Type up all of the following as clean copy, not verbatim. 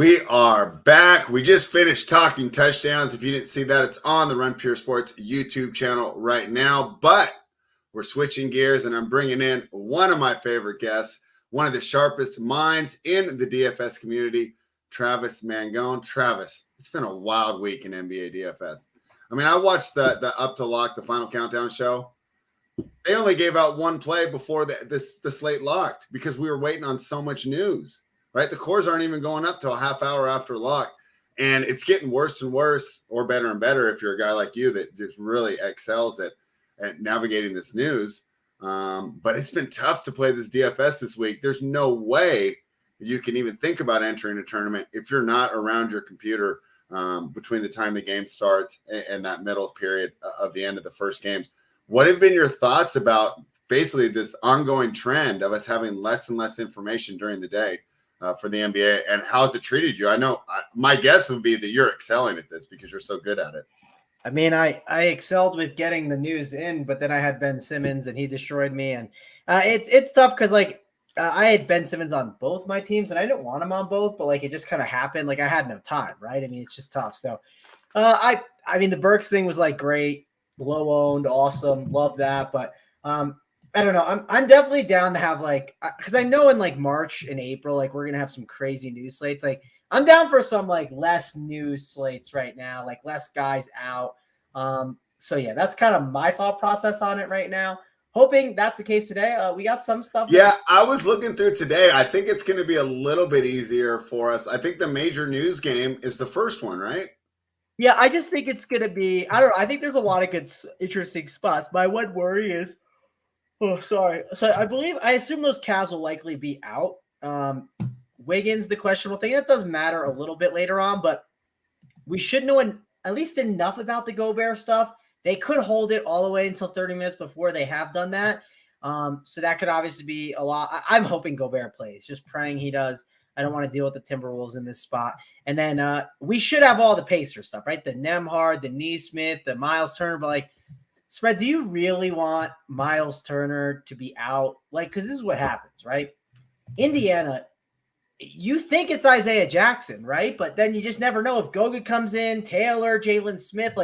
We are back. We just finished talking touchdowns. If you didn't see that, it's on the Run Pure Sports YouTube channel right now. But we're switching gears, and I'm bringing in one of my favorite guests, one of the sharpest minds in the DFS community, Travis Mangone. Travis, it's been a wild week in NBA DFS. I mean, I watched the Up to Lock, the Final Countdown show. They only gave out one play before the slate locked because we were waiting on so much news. Right, the cores aren't even going up till a half hour after lock, and it's getting worse and worse, or better and better if you're a guy like you that just really excels at navigating this news. But it's been tough to play this DFS this week. There's no way you can even think about entering a tournament if you're not around your computer between the time the game starts and that middle period of the end of the first games. What have been your thoughts about basically this ongoing trend of us having less and less information during the day? For the NBA, and how's it treated you? I know my guess would be that you're excelling at this because you're so good at it. I mean, I excelled with getting the news in, but then I had Ben Simmons and he destroyed me. And it's tough because I had Ben Simmons on both my teams and I didn't want him on both, but it just kind of happened. I had no time, right? I mean, it's just tough. So I mean, the Burks thing was great, low owned, awesome, love that. But I don't know. I'm definitely down to have because I know in March and April, we're going to have some crazy news slates. I'm down for some less news slates right now, less guys out. So yeah, that's kind of my thought process on it right now. Hoping that's the case today. We got some stuff. Yeah, I was looking through today. I think it's going to be a little bit easier for us. I think the major news game is the first one, right? Yeah, I just think it's going to be, I don't know. I think there's a lot of good, interesting spots. My one worry is, oh, sorry. So I assume those Cavs will likely be out. Wiggins, the questionable thing, that does matter a little bit later on, but we should know at least enough about the Gobert stuff. They could hold it all the way until 30 minutes before they have done that. So that could obviously be a lot. I'm hoping Gobert plays, just praying he does. I don't want to deal with the Timberwolves in this spot. And then we should have all the Pacer stuff, right? The Nembhard, the Neesmith, the Miles Turner, but Spread, do you really want Miles Turner to be out? Because this is what happens, right? Indiana, you think it's Isaiah Jackson, right? But then you just never know if Goga comes in, Taylor, Jalen Smith,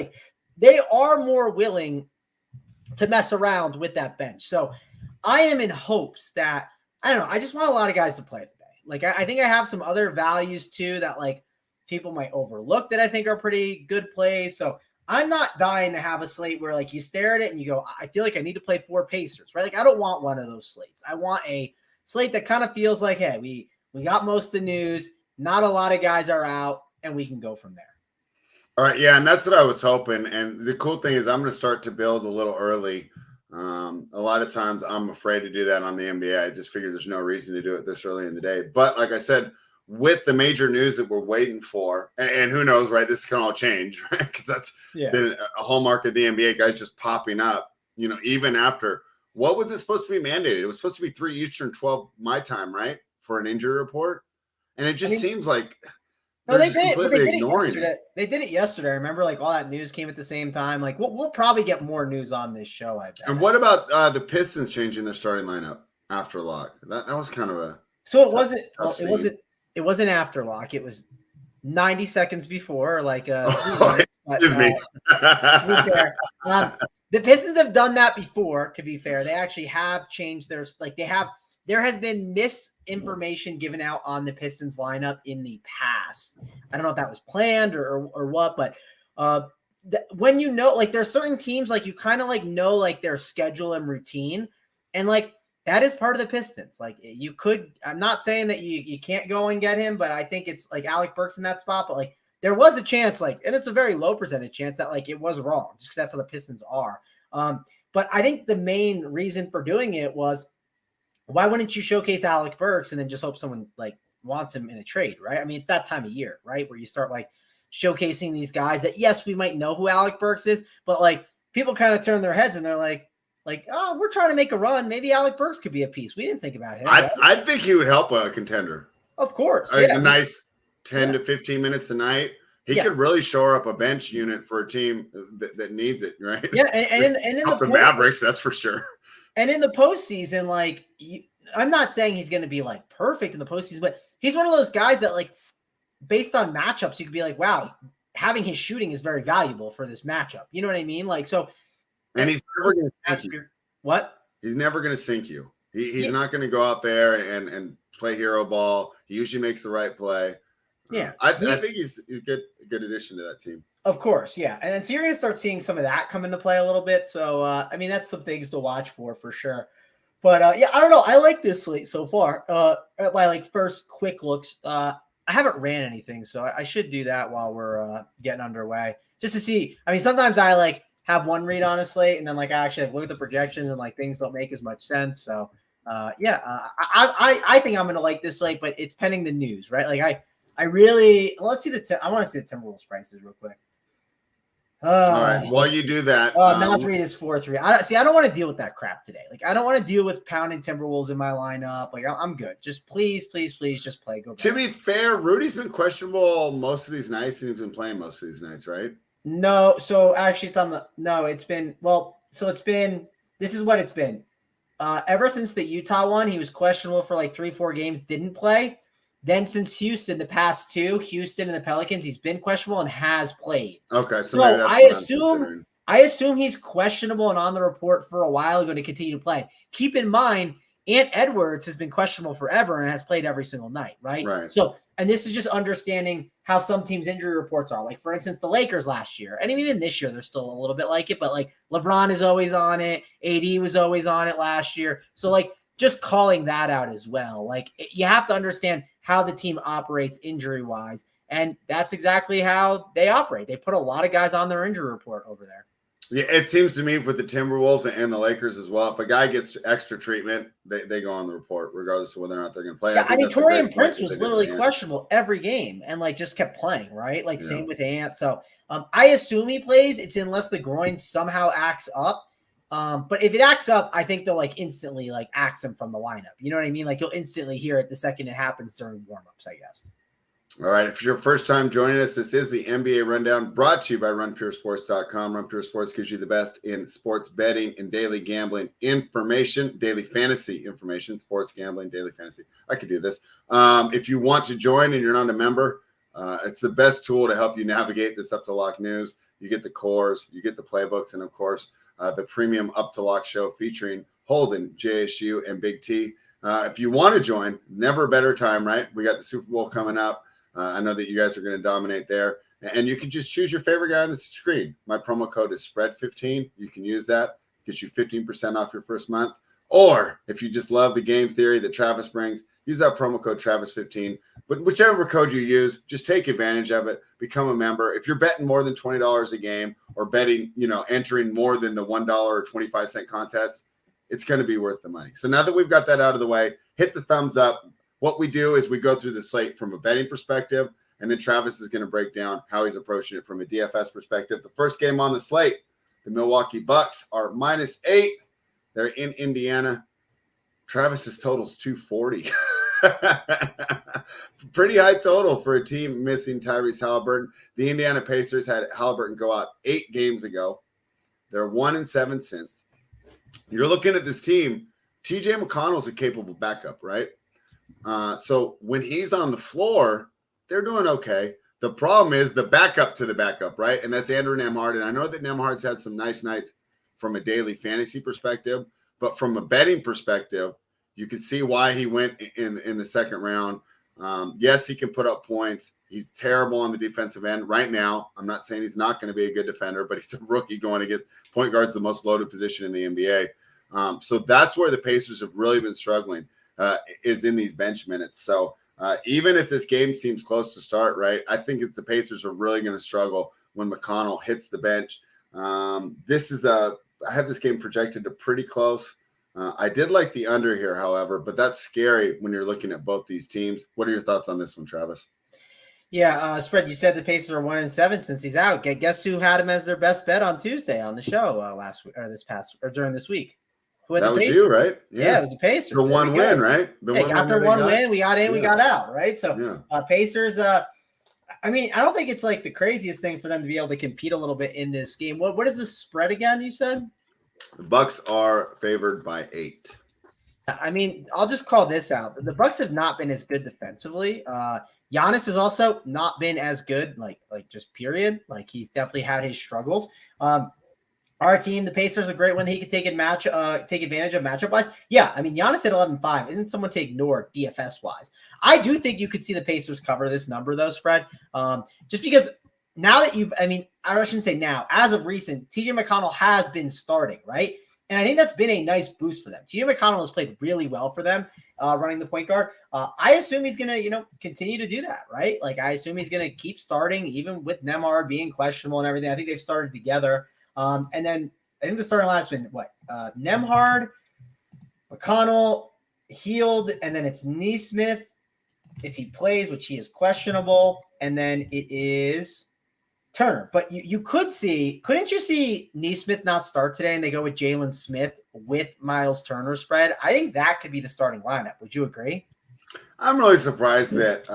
they are more willing to mess around with that bench. So I am in hopes that, I don't know, I just want a lot of guys to play today. I think I have some other values too that people might overlook that I think are pretty good plays. So I'm not dying to have a slate where you stare at it and you go, I feel like I need to play 4 Pacers, right? I don't want one of those slates. I want a slate that kind of feels like, hey, we got most of the news, not a lot of guys are out, and we can go from there. All right, yeah, and that's what I was hoping. And the cool thing is I'm going to start to build a little early. A lot of times I'm afraid to do that on the NBA. I just figure there's no reason to do it this early in the day. But like I said, with the major news that we're waiting for, and who knows, right? This can all change, right? Because that's been a hallmark of the NBA, guys just popping up, even after. What was it supposed to be mandated? It was supposed to be 3 Eastern, 12 my time, right? For an injury report. And it just seems like they did it yesterday. They did it yesterday. Remember, all that news came at the same time. We'll probably get more news on this show, I bet. And what about the Pistons changing their starting lineup after lock? That was kind of a so it wasn't it wasn't after lock. It was 90 seconds before, excuse me. The Pistons have done that before, to be fair. They actually have changed their there has been misinformation given out on the Pistons lineup in the past. I don't know if that was planned or what, but when there's certain teams you kind of know their schedule and routine, and that is part of the Pistons. You could, I'm not saying that you can't go and get him, but I think it's Alec Burks in that spot. But there was a chance, and it's a very low percentage chance that it was wrong, just because that's how the Pistons are. But I think the main reason for doing it was, why wouldn't you showcase Alec Burks and then just hope someone wants him in a trade, right? I mean, it's that time of year, right, where you start showcasing these guys that, yes, we might know who Alec Burks is, but people kind of turn their heads and they're oh, we're trying to make a run. Maybe Alec Burks could be a piece. We didn't think about him. Right? I think he would help a contender. Of course. A nice 10 to 15 minutes a night. He could really shore up a bench unit for a team that needs it, right? Yeah, and in the Mavericks, that's for sure. And in the postseason, I'm not saying he's going to be perfect in the postseason, but he's one of those guys that based on matchups, you could be like, wow, having his shooting is very valuable for this matchup. You know what I mean? Like, so. And he's never going to sink you. What? He's never going to sink you. He's not going to go out there and play hero ball. He usually makes the right play. Yeah. I think he's a good addition to that team. Of course, yeah. And then so you're going to start seeing some of that come into play a little bit. So, I mean, that's some things to watch for sure. But, yeah, I don't know. I like this slate so far. At my, like, first quick looks, I haven't ran anything, so I should do that while we're getting underway. Just to see. I mean, sometimes I, like, have one read on a slate, and then, like, I actually look at the projections and, like, things don't make as much sense. So, I think I'm going to like this slate, but it's pending the news, right? Like, I really – let's see I want to see the Timberwolves prices real quick. All right. While you do that, Notch read is 4-3. I don't want to deal with that crap today. Like, I don't want to deal with pounding Timberwolves in my lineup. Like, I'm good. Just please, just play. Go. To be fair, Rudy's been questionable most of these nights, and he's been playing most of these nights, right? No. So actually, it's been. This is what it's been. Ever since the Utah one, he was questionable for like 3-4 games, didn't play. Then since Houston, the past two, Houston and the Pelicans, he's been questionable and has played. Okay, so I assume he's questionable and on the report for a while, going to continue to play. Keep in mind, Ant Edwards has been questionable forever and has played every single night, right? Right. So, and this is just understanding how some teams' injury reports are. Like, for instance, the Lakers last year, and even this year, they're still a little bit like it, but like LeBron is always on it. AD was always on it last year. So, like, just calling that out as well. Like, you have to understand how the team operates injury-wise, and that's exactly how they operate. They put a lot of guys on their injury report over there. Yeah, it seems to me with the Timberwolves and the Lakers as well, if a guy gets extra treatment, they go on the report, regardless of whether or not they're going to play. Yeah, I mean, Taurean Prince was literally questionable every game and, like, just kept playing, right? Like, same with Ant. So I assume he plays. It's unless the groin somehow acts up. But if it acts up, I think they'll like instantly like axe him from the lineup. You know what I mean? Like you'll instantly hear it the second it happens during warmups, I guess. All right. If it's your first time joining us, this is the NBA Rundown brought to you by RunPureSports.com. Run Pure Sports gives you the best in sports betting and daily gambling information, daily fantasy information, sports gambling, daily fantasy. I could do this. If you want to join and you're not a member, it's the best tool to help you navigate this up to lock news. You get the cores, you get the playbooks, and of course, the premium Up to Lock show featuring Holden, JSU, and Big T. If you want to join, never a better time, right? We got the Super Bowl coming up. I know that you guys are going to dominate there. And you can just choose your favorite guy on the screen. My promo code is SPREAD15. You can use that. Gets you 15% off your first month. Or if you just love the game theory that Travis brings, use that promo code Travis15. But whichever code you use, just take advantage of it. Become a member. If you're betting more than $20 a game or betting, entering more than the $1.25 contest, it's going to be worth the money. So now that we've got that out of the way, hit the thumbs up. What we do is we go through the slate from a betting perspective, and then Travis is going to break down how he's approaching it from a DFS perspective. The first game on the slate, the Milwaukee Bucks are -8. They're in Indiana. Travis's total's 240. Pretty high total for a team missing Tyrese Halliburton. The Indiana Pacers had Halliburton go out 8 games ago. They're 1-7 since. You're looking at this team. TJ McConnell's a capable backup, right? So when he's on the floor, they're doing okay. The problem is the backup to the backup, right? And that's Andrew Nembhard. And I know that Nembhard's had some nice nights from a daily fantasy perspective, but from a betting perspective, you can see why he went in the second round. Yes, he can put up points. He's terrible on the defensive end right now. I'm not saying he's not going to be a good defender, but he's a rookie going to get point guard's the most loaded position in the NBA. So that's where the Pacers have really been struggling, is in these bench minutes. So even if this game seems close to start, right, I think the Pacers are really going to struggle when McConnell hits the bench. I have this game projected to pretty close. I did like the under here, however, but that's scary when you're looking at both these teams. What are your thoughts on this one, Travis? Yeah, Spread, you said the Pacers are 1-7 since he's out. Guess who had him as their best bet on Tuesday on the show last week or during this week? Who had that the was Pacers? You, right? Yeah, it was the Pacers. The one win, right? They got their one win. We got in, we got out, right? So Pacers, I mean, I don't think it's like the craziest thing for them to be able to compete a little bit in this game. What is the spread again, you said? The Bucks are favored by 8. I mean, I'll just call this out. The Bucks have not been as good defensively. Giannis has also not been as good, like just period. Like he's definitely had his struggles. Our team, the Pacers, are great when he could take advantage of matchup wise. Yeah, I mean Giannis at 11-5 isn't someone to ignore DFS wise. I do think you could see the Pacers cover this number though, spread. Just because now that I shouldn't say now, as of recent, TJ McConnell has been starting, right? And I think that's been a nice boost for them. TJ McConnell has played really well for them, running the point guard. I assume he's going to, continue to do that, right? Like I assume he's going to keep starting even with Nembhard being questionable and everything. I think they've started together. And then I think the starting line's been Nembhard, McConnell, Hield, and then it's Nesmith if he plays, which he is questionable, and then it is Turner. But couldn't you see Nesmith not start today and they go with Jalen Smith with Miles Turner spread? I think that could be the starting lineup. Would you agree? I'm really surprised that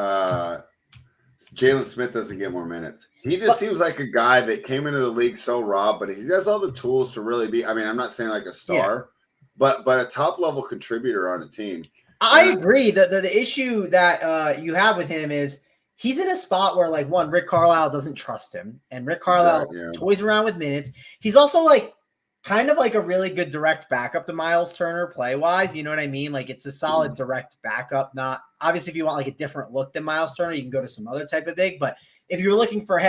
Jalen Smith doesn't get more minutes. He just seems like a guy that came into the league so raw, but he has all the tools to really be. I mean, I'm not saying like a star, but a top level contributor on a team. I agree. The issue that you have with him is he's in a spot where Rick Carlisle doesn't trust him, and Rick Carlisle toys around with minutes. He's also kind of a really good direct backup to Miles Turner play wise. You know what I mean? Like it's a solid direct backup. Not obviously if you want a different look than Miles Turner, you can go to some other type of big. But if you're looking for,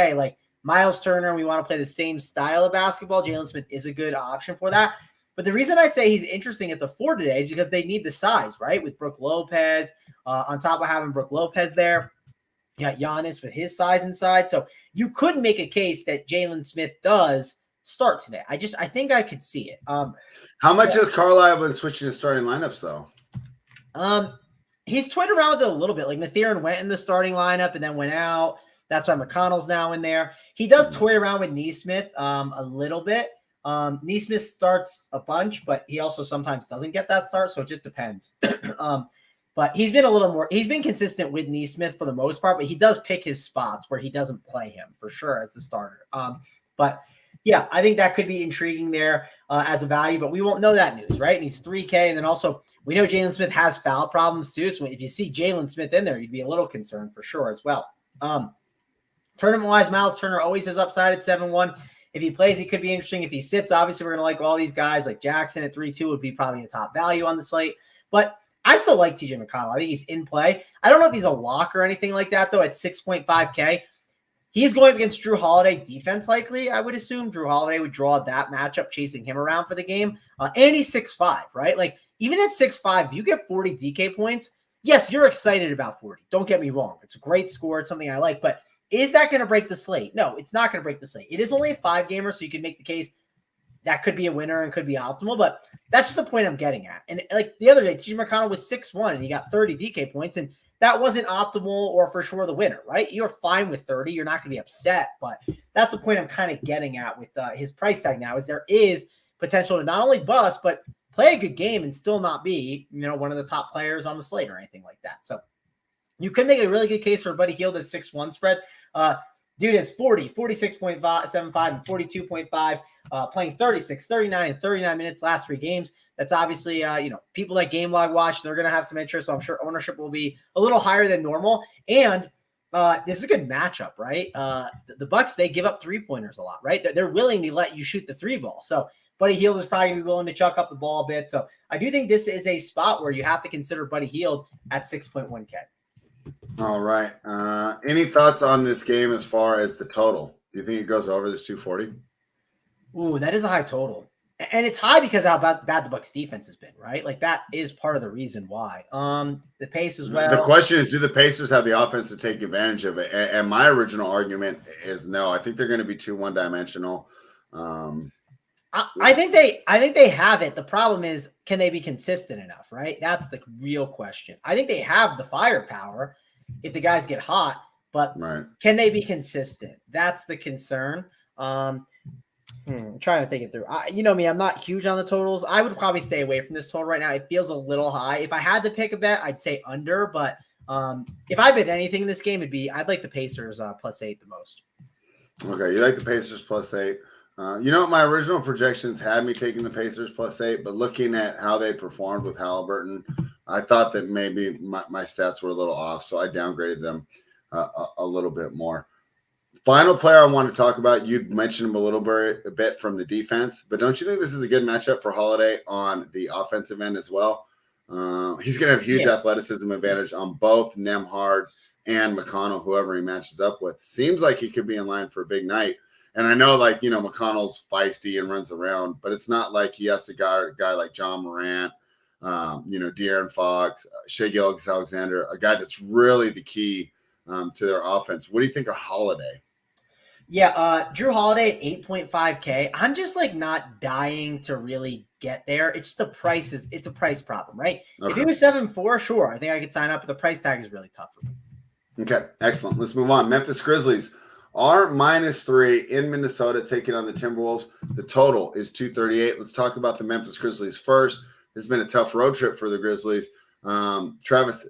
Miles Turner, we want to play the same style of basketball, Jalen Smith is a good option for that. But the reason I say he's interesting at the 4 today is because they need the size, right? With Brook Lopez, on top of having Brook Lopez there, you got Giannis with his size inside. So you could make a case that Jalen Smith does start today. I think I could see it. How much has Carlisle been switching to starting lineups though? He's toyed around with it a little bit. Like Mathurin went in the starting lineup and then went out. That's why McConnell's now in there. He does toy around with Nesmith a little bit. Nesmith starts a bunch, but he also sometimes doesn't get that start, so it just depends. But he's been consistent with Nesmith for the most part, but he does pick his spots where he doesn't play him for sure as the starter. But yeah, I think that could be intriguing there as a value, but we won't know that news, right? And he's 3K. And then also we know Jalen Smith has foul problems too. So if you see Jalen Smith in there, you'd be a little concerned for sure as well. Tournament wise, Miles Turner always has upside at 7-1. If he plays, he could be interesting. If he sits, obviously we're going to like all these guys. Like Jackson at 3-2 would be probably a top value on the slate. But I still like TJ McConnell. I think he's in play. I don't know if he's a lock or anything like that, though, at 6.5K. He's going against Drew Holiday defense likely, I would assume. Drew Holiday would draw that matchup, chasing him around for the game. And he's 6'5", right? Like, even at 6'5", if you get 40 DK points, yes, you're excited about 40. Don't get me wrong. It's a great score. It's something I like. But is that going to break the slate? No, it's not going to break the slate. It is only a 5-gamer, so you can make the case that could be a winner and could be optimal. But that's just the point I'm getting at. And like the other day, TJ McConnell was 6'1", and he got 30 DK points. And that wasn't optimal or for sure the winner, right? You're fine with 30. You're not going to be upset. But that's the point I'm kind of getting at with his price tag now, is there is potential to not only bust, but play a good game and still not be, one of the top players on the slate or anything like that. So you could make a really good case for Buddy Hield at 6-1 spread. Dude is 40, 46.75, and 42.5, playing 36, 39, and 39 minutes last 3 games. That's obviously, people that game log watch, they're going to have some interest. So I'm sure ownership will be a little higher than normal. And this is a good matchup, right? The Bucks, they give up 3-pointers a lot, right? They're willing to let you shoot the 3 ball. So Buddy Hield is probably going to be willing to chuck up the ball a bit. So I do think this is a spot where you have to consider Buddy Hield at 6.1K. All right. Any thoughts on this game as far as the total? Do you think it goes over this 240? Ooh, that is a high total. And it's high because how bad the Bucks defense has been, right? Like that is part of the reason why. The pace as well. The question is, do the Pacers have the offense to take advantage of it? And my original argument is no. I think they're going to be too one-dimensional. I think they have it. The problem is, can they be consistent enough, right? That's the real question. I think they have the firepower if the guys get hot, but Can they be consistent? That's the concern. I'm trying to think it through. You know me, I'm not huge on the totals. I would probably stay away from this total right now. It feels a little high. If I had to pick a bet, I'd say under, but if I bet anything in this game, I'd like the Pacers +8 the most. Okay, you like the Pacers +8. My original projections had me taking the Pacers +8, but looking at how they performed with Halliburton, I thought that maybe my stats were a little off, so I downgraded them. a little bit more. Final player I want to talk about, you mentioned him a bit from the defense, but don't you think this is a good matchup for Holiday on the offensive end as well? He's going to have huge athleticism advantage on both Nembhard and McConnell, whoever he matches up with. Seems like he could be in line for a big night. And I know, McConnell's feisty and runs around, but it's not like he has to guard a guy like John Morant, De'Aaron Fox, Shai Gilgeous-Alexander, a guy that's really the key to their offense. What do you think of Holiday? Yeah, Drew Holiday at 8.5K. I'm just not dying to really get there. It's just it's a price problem, right? Okay. If he was 7.4, sure, I think I could sign up, but the price tag is really tough for me. Okay, excellent. Let's move on. Memphis Grizzlies are -3 in Minnesota taking on the Timberwolves. The total is 238. Let's talk about the Memphis Grizzlies first. This has been a tough road trip for the Grizzlies. Travis,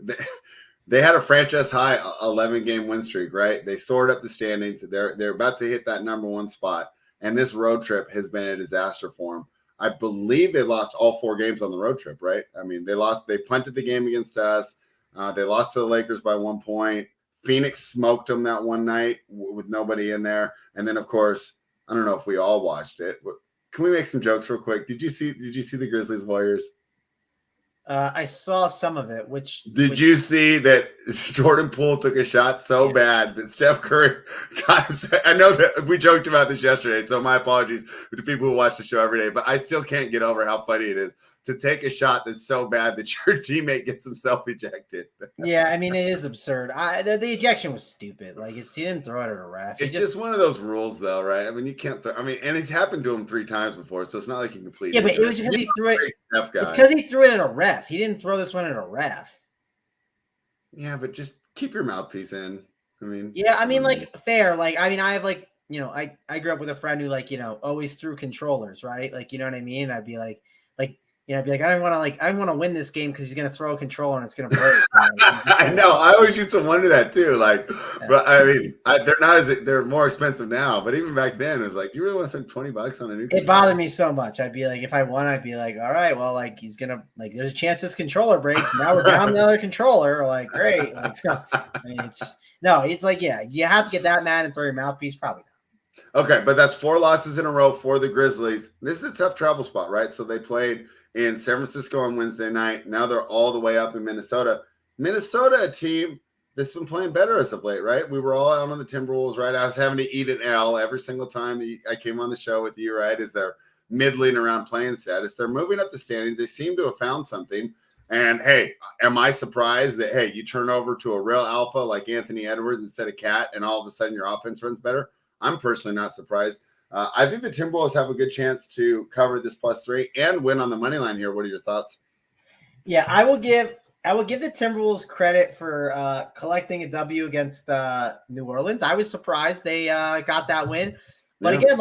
they had a franchise high 11-game win streak, right? They soared up the standings. They're about to hit that number 1 spot, and this road trip has been a disaster for them. I believe they lost all 4 games on the road trip, right? I mean, they punted the game against us. They lost to the Lakers by 1 point. Phoenix smoked them that one night with nobody in there. And then, of course, I don't know if we all watched it. But can we make some jokes real quick? Did you see the Grizzlies Warriors? I saw some of it. Did you see that Jordan Poole took a shot so bad that Steph Curry got upset? I know that we joked about this yesterday, so my apologies to people who watch the show every day, but I still can't get over how funny it is to take a shot that's so bad that your teammate gets himself ejected. Yeah, I mean, it is absurd. The ejection was stupid. He didn't throw it at a ref. It's just one of those rules, though, right? I mean, you can't and it's happened to him 3 times before, so it's not like he completely. Yeah, but it was because he threw it. It's because he threw it at a ref. He didn't throw this one at a ref. Yeah, but just keep your mouthpiece in. Fair. I have I grew up with a friend who always threw controllers, right? You know what I mean? I'd be I'd be I don't want to win this game because he's going to throw a controller and it's going to break. I know. I always used to wonder that too. But I mean, they're more expensive now. But even back then, it was you really want to spend $20 on a new controller? It bothered me so much. I'd be if I won, I'd be all right, well, he's going to, there's a chance this controller breaks. Now we're down another controller. Great. You have to get that mad and throw your mouthpiece. Probably not. Okay, but that's 4 losses in a row for the Grizzlies. This is a tough travel spot, right? So they played in San Francisco on Wednesday night. Now they're all the way up in Minnesota. Minnesota, a team that's been playing better as of late, right? We were all out on the Timberwolves, right? I was having to eat an L every single time I came on the show with you, right? As they're middling around playing status. They're moving up the standings. They seem to have found something. And, hey, am I surprised that, hey, you turn over to a real alpha like Anthony Edwards instead of Cat and all of a sudden your offense runs better? I'm personally not surprised. I think the Timberwolves have a good chance to cover this +3 and win on the money line here. What are your thoughts? Yeah, I will give the Timberwolves credit for collecting a W against New Orleans. I was surprised they got that win. But again,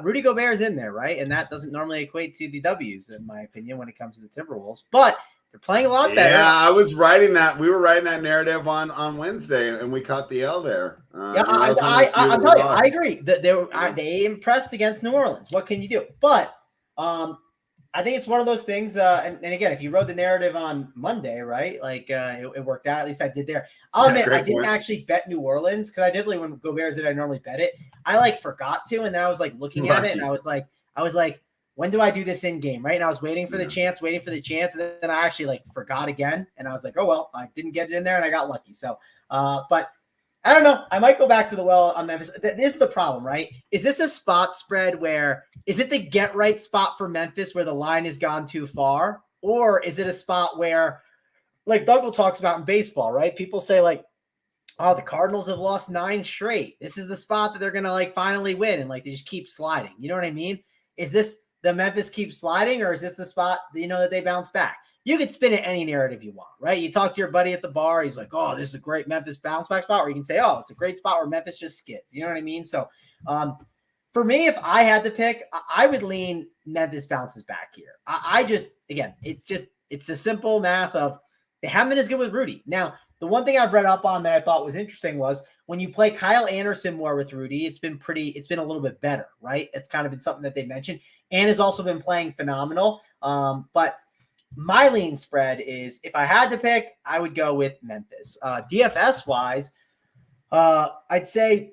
Rudy Gobert is in there, right? And that doesn't normally equate to the W's, in my opinion, when it comes to the Timberwolves. But they're playing a lot better. Yeah, I was writing that. We were writing that narrative on Wednesday, and we caught the L there. I'm telling you, I agree. They impressed against New Orleans. What can you do? But I think it's one of those things. And again, if you wrote the narrative on Monday, right, it worked out. At least I did there. I'll admit, I didn't actually bet New Orleans because I did when Gobert's in, I normally bet it. I forgot to, and then I was looking at it, and I was like, when do I do this in game, right? And I was waiting for the chance, and then I actually forgot again, and I was like, oh well, I didn't get it in there, and I got lucky. So, but I don't know. I might go back to the well on Memphis. This is the problem, right? Is this a spot spread where is it the get right spot for Memphis where the line has gone too far, or is it a spot where, Dougal talks about in baseball, right? People say oh, the Cardinals have lost 9 straight. This is the spot that they're gonna finally win, and they just keep sliding. You know what I mean? Is this the Memphis keeps sliding, or is this the spot that they bounce back? You could spin it any narrative you want, right? You talk to your buddy at the bar, he's like, oh, this is a great Memphis bounce back spot. Or you can say, oh, it's a great spot where Memphis just skids. You know what I mean? So for me, if I had to pick, I would lean Memphis bounces back here. It's the simple math of they haven't been as good with Rudy. Now, the one thing I've read up on that I thought was interesting was when you play Kyle Anderson more with Rudy, it's been a little bit better, right? It's kind of been something that they mentioned, and has also been playing phenomenal. But my lean spread is, if I had to pick, I would go with Memphis. DFS wise, I'd say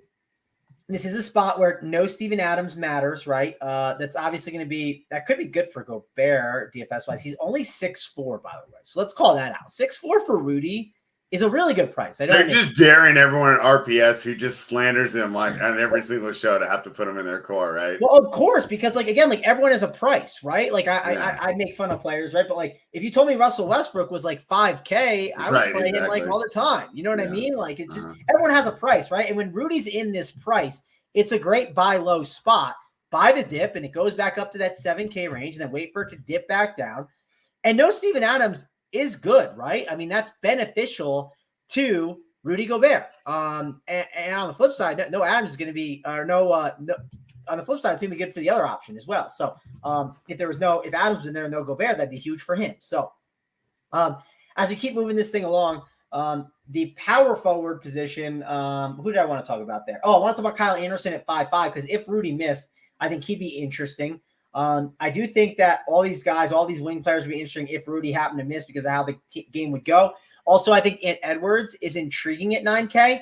this is a spot where no Steven Adams matters, right? That's obviously going to be, that could be good for Gobert DFS wise. He's only 6'4", by the way. So let's call that out. 6'4" for Rudy is a really good price. They're just daring everyone at RPS who just slanders him on every single show to have to put him in their core, right? Well, of course, because again, everyone has a price, right? I make fun of players, right? But if you told me Russell Westbrook was $5K, I would play him all the time. You know what I mean? It's just everyone has a price, right? And when Rudy's in this price, it's a great buy low spot. Buy the dip, and it goes back up to that 7K range, and then wait for it to dip back down. And no Steven Adams is good, right? I mean, that's beneficial to Rudy Gobert. And on the flip side, no Adams is going to be, on the flip side, it's going to be good for the other option as well. So if Adams was in there and no Gobert, that'd be huge for him. So as we keep moving this thing along, the power forward position, who did I want to talk about there? Oh, I want to talk about Kyle Anderson at 5'5", because if Rudy missed, I think he'd be interesting. I do think that all these guys, all these wing players would be interesting if Rudy happened to miss because of how the game would go. Also, I think Ant Edwards is intriguing at 9K.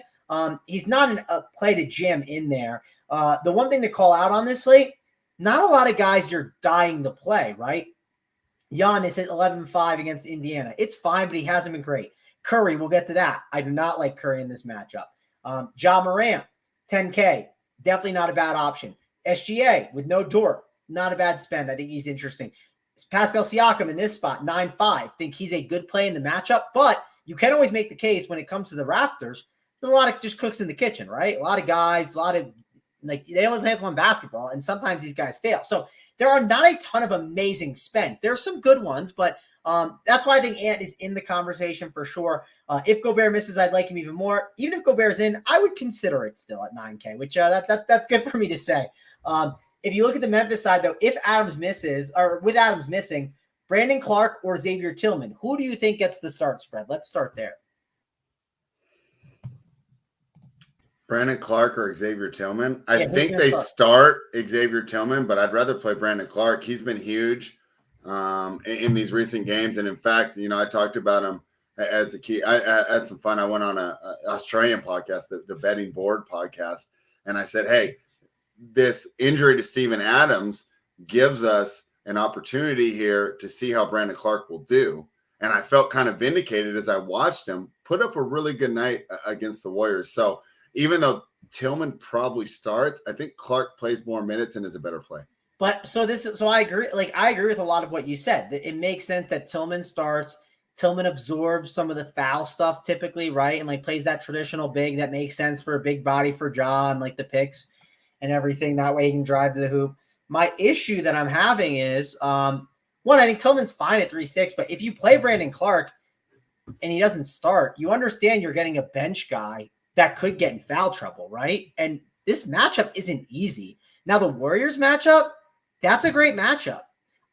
He's not a play to jam in there. The one thing to call out on this slate, not a lot of guys you're dying to play, right? Giannis at 11-5 against Indiana. It's fine, but he hasn't been great. Curry, we'll get to that. I do not like Curry in this matchup. Ja Morant, 10K. Definitely not a bad option. SGA with no Dort. Not a bad spend. I think he's interesting. Pascal Siakam in this spot, 9-5. Think he's a good play in the matchup, but you can always make the case when it comes to the Raptors. There's a lot of just cooks in the kitchen, right? A lot of guys, they only play one basketball, and sometimes these guys fail. So there are not a ton of amazing spends. There are some good ones, but that's why I think Ant is in the conversation for sure. If Gobert misses, I'd like him even more. Even if Gobert's in, I would consider it still at 9K, which that's good for me to say. If you look at the Memphis side, though, if Adams misses, or with Adams missing, Brandon Clark or Xavier Tillman, who do you think gets the start spread? Let's start there. Brandon Clark or Xavier Tillman? I think they start Xavier Tillman, but I'd rather play Brandon Clark. He's been huge in these recent games. And in fact, I talked about him as a key. I had some fun. I went on an Australian podcast, the Betting Board podcast, and I said, hey, this injury to Steven Adams gives us an opportunity here to see how Brandon Clark will do. And I felt kind of vindicated as I watched him put up a really good night against the Warriors. So even though Tillman probably starts, I think Clark plays more minutes and is a better play. But so I agree. I agree with a lot of what you said. It makes sense that Tillman starts. Tillman absorbs some of the foul stuff typically, right? And plays that traditional big that makes sense for a big body for Ja and the picks and everything. That way he can drive to the hoop. My issue that I'm having is, one, I think Tillman's fine at 3-6, but if you play Brandon Clark and he doesn't start, you understand you're getting a bench guy that could get in foul trouble, right? And this matchup isn't easy. Now the Warriors matchup, that's a great matchup.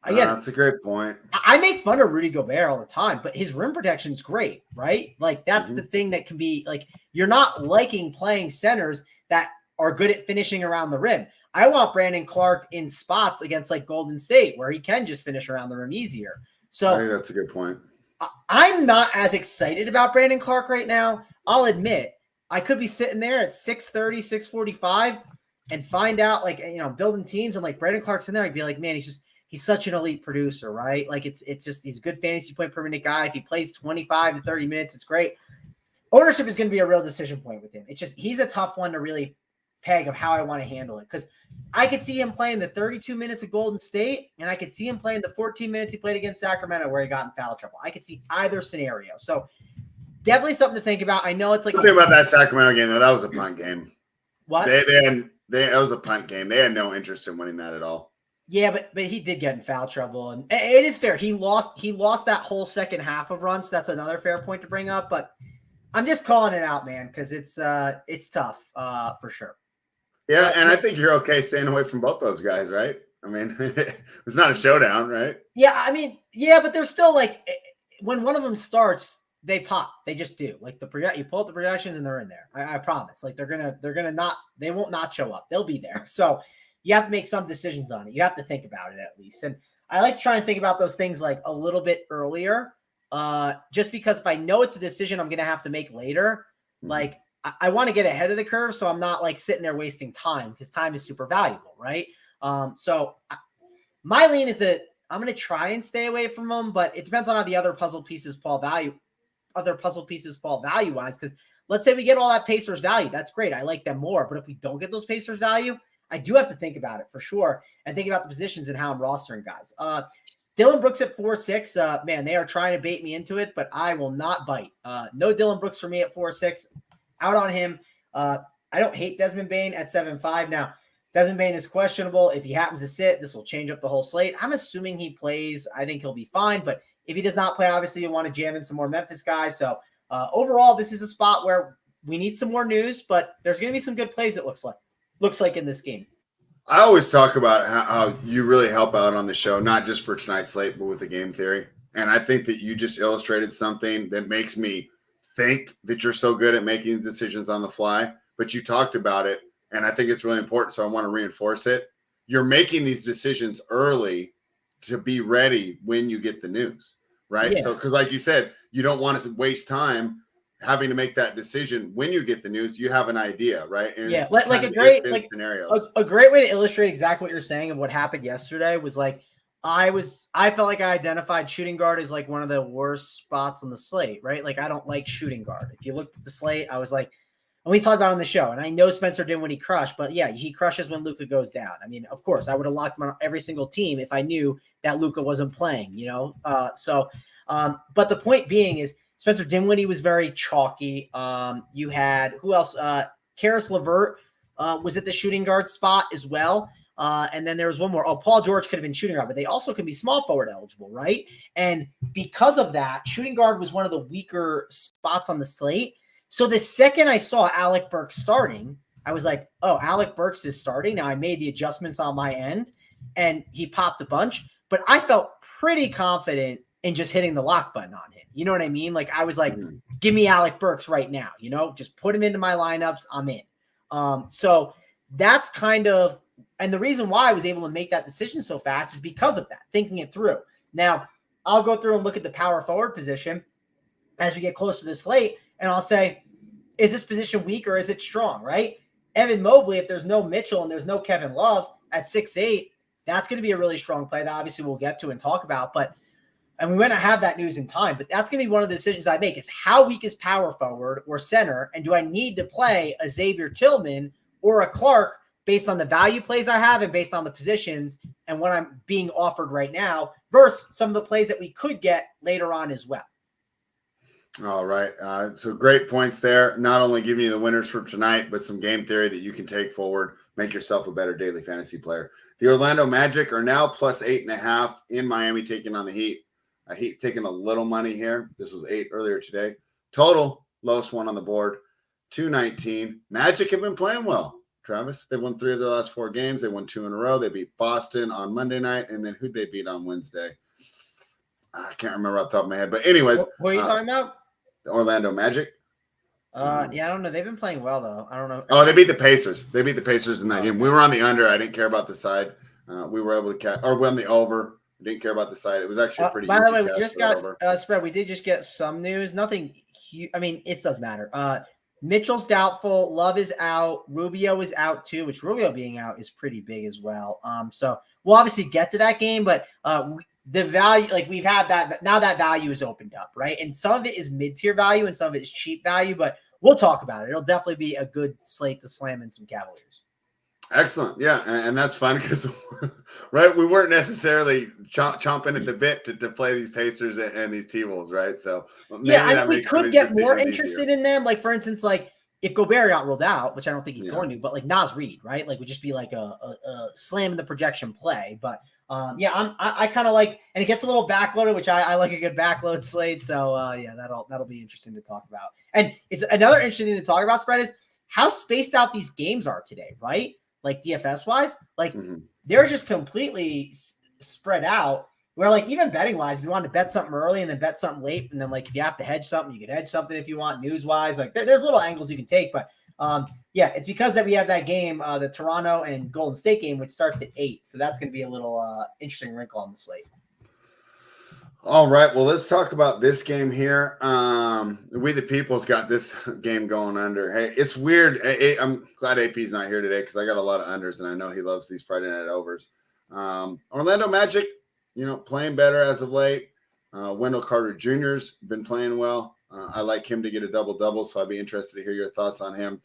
Again, that's a great point. I make fun of Rudy Gobert all the time, but his rim protection is great, right? That's the thing that can be you're not liking playing centers that are good at finishing around the rim. I want Brandon Clark in spots against Golden State where he can just finish around the rim easier. So I think that's a good point. I'm not as excited about Brandon Clark right now. I'll admit I could be sitting there at 6:30, 6:45 and find out building teams and Brandon Clark's in there. I'd be like, man, he's such an elite producer, right? It's just, he's a good fantasy point per minute guy. If he plays 25 to 30 minutes, it's great. Ownership is going to be a real decision point with him. It's just, he's a tough one to really peg of how I want to handle it. Because I could see him playing the 32 minutes of Golden State, and I could see him playing the 14 minutes he played against Sacramento where he got in foul trouble. I could see either scenario. So definitely something to think about. I know it's Something about that Sacramento game, though. That was a punt game. What? That was a punt game. They had no interest in winning that at all. Yeah, but he did get in foul trouble, and it is fair. He lost that whole second half of runs. So that's another fair point to bring up. But I'm just calling it out, man, because it's tough for sure. Yeah, and I think you're okay staying away from both those guys, right? I mean, it's not a showdown, right? Yeah, I mean, yeah, but they're still when one of them starts, they pop. They just do. You pull up the projections and they're in there. I promise. They won't not show up. They'll be there. So you have to make some decisions on it. You have to think about it at least. And I like to try and think about those things a little bit earlier, just because if I know it's a decision I'm going to have to make later, I want to get ahead of the curve, so I'm not like sitting there wasting time because time is super valuable, right? My lean is that I'm going to try and stay away from them, but it depends on how the other puzzle pieces fall value-wise. Because let's say we get all that Pacers value, that's great. I like them more. But if we don't get those Pacers value, I do have to think about it for sure and think about the positions and how I'm rostering guys. Dylan Brooks at 4-6. Man, they are trying to bait me into it, but I will not bite. No Dylan Brooks for me at 4-6. Out on him. I don't hate Desmond Bane at 7-5. Now, Desmond Bane is questionable. If he happens to sit, this will change up the whole slate. I'm assuming he plays. I think he'll be fine. But if he does not play, obviously you want to jam in some more Memphis guys. So overall, this is a spot where we need some more news, but there's going to be some good plays, it looks like in this game. I always talk about how you really help out on the show, not just for tonight's slate, but with the game theory. And I think that you just illustrated something that makes me think that you're so good at making decisions on the fly, but you talked about it. And I think it's really important, so I want to reinforce it. You're making these decisions early to be ready when you get the news, right? Yeah. So, because like you said, you don't want to waste time having to make that decision when you get the news. You have an idea, right? And yeah, like a great scenarios. A great way to illustrate exactly what you're saying of what happened yesterday was like I felt like I identified shooting guard as like one of the worst spots on the slate, right? Like I don't like shooting guard. If you looked at the slate, I was like. And we talked about it on the show, and I know Spencer did when he crushed, but yeah, he crushes when Luka goes down. I mean, of course, I would have locked him on every single team if I knew that Luka wasn't playing, but the point being is Spencer Dinwiddie was very chalky. You had, who else? Karis LeVert was at the shooting guard spot as well. And then there was one more. Oh, Paul George could have been shooting guard, but they also can be small forward eligible, right? And because of that, shooting guard was one of the weaker spots on the slate. So the second I saw Alec Burks starting, I was like, oh, Alec Burks is starting. Now I made the adjustments on my end and he popped a bunch, but I felt pretty confident in just hitting the lock button on him. You know what I mean? Like I was like, give me Alec Burks right now, just put him into my lineups. I'm in. So that's kind of, and the reason why I was able to make that decision so fast is because of that, thinking it through. Now I'll go through and look at the power forward position as we get closer to the slate. And I'll say, is this position weak or is it strong, right? Evan Mobley, if there's no Mitchell and there's no Kevin Love at 6'8", that's going to be a really strong play that obviously we'll get to and talk about. And we might not have that news in time, but that's going to be one of the decisions I make is how weak is power forward or center? And do I need to play a Xavier Tillman or a Clark based on the value plays I have and based on the positions and what I'm being offered right now versus some of the plays that we could get later on as well. All right. So great points there. Not only giving you the winners for tonight, but some game theory that you can take forward, make yourself a better daily fantasy player. The Orlando Magic are now plus 8.5 in Miami, taking on the Heat. Heat taking a little money here. This was 8 earlier today. Total, lowest one on the board, 219. Magic have been playing well, Travis. They won 3 of their last 4 games. They won 2 in a row. They beat Boston on Monday night. And then who'd they beat on Wednesday? I can't remember off the top of my head. But anyways. What are you talking about? The Orlando Magic. Yeah, I don't know. They've been playing well, though. I don't know. Oh, they beat the Pacers. They beat the Pacers in that game. We were on the under. I didn't care about the side. We were able to catch, or we on the over. I didn't care about the side. It was actually pretty. By the way, we just got spread. We did just get some news. Nothing huge. I mean, it does matter. Mitchell's doubtful. Love is out. Rubio is out too. Which Rubio being out is pretty big as well. So we'll obviously get to that game, but the value, like we've had that now, that value is opened up, right? And some of it is mid-tier value and some of it is cheap value, but we'll talk about it. It'll definitely be a good slate to slam in some Cavaliers. Excellent. Yeah. And that's fun because, right, we weren't necessarily chomping at the bit to play these Pacers and these T-Wolves, right? So, yeah, I mean, we could get more interested in them. Like, for instance, like if Gobert got ruled out, which I don't think he's going to, but like Naz Reid, right? Like would just be like a slam in the projection play. But I kind of like, and it gets a little backloaded, which I like a good backload slate. So that'll be interesting to talk about. And it's another interesting thing to talk about, spread, is how spaced out these games are today, right? Like DFS wise, like they're just completely spread out. Where like even betting wise, if you want to bet something early and then bet something late, and then like if you have to hedge something, you can hedge something if you want news wise. Like there's little angles you can take, but it's because that we have that game, the Toronto and Golden State game, which starts at 8. So that's going to be a little interesting wrinkle on the slate. All right, well, let's talk about this game here. We the People's got this game going under. Hey, it's weird. I'm glad AP's not here today because I got a lot of unders, and I know he loves these Friday night overs. Orlando Magic, playing better as of late. Wendell Carter Jr.'s been playing well. I like him to get a double-double, so I'd be interested to hear your thoughts on him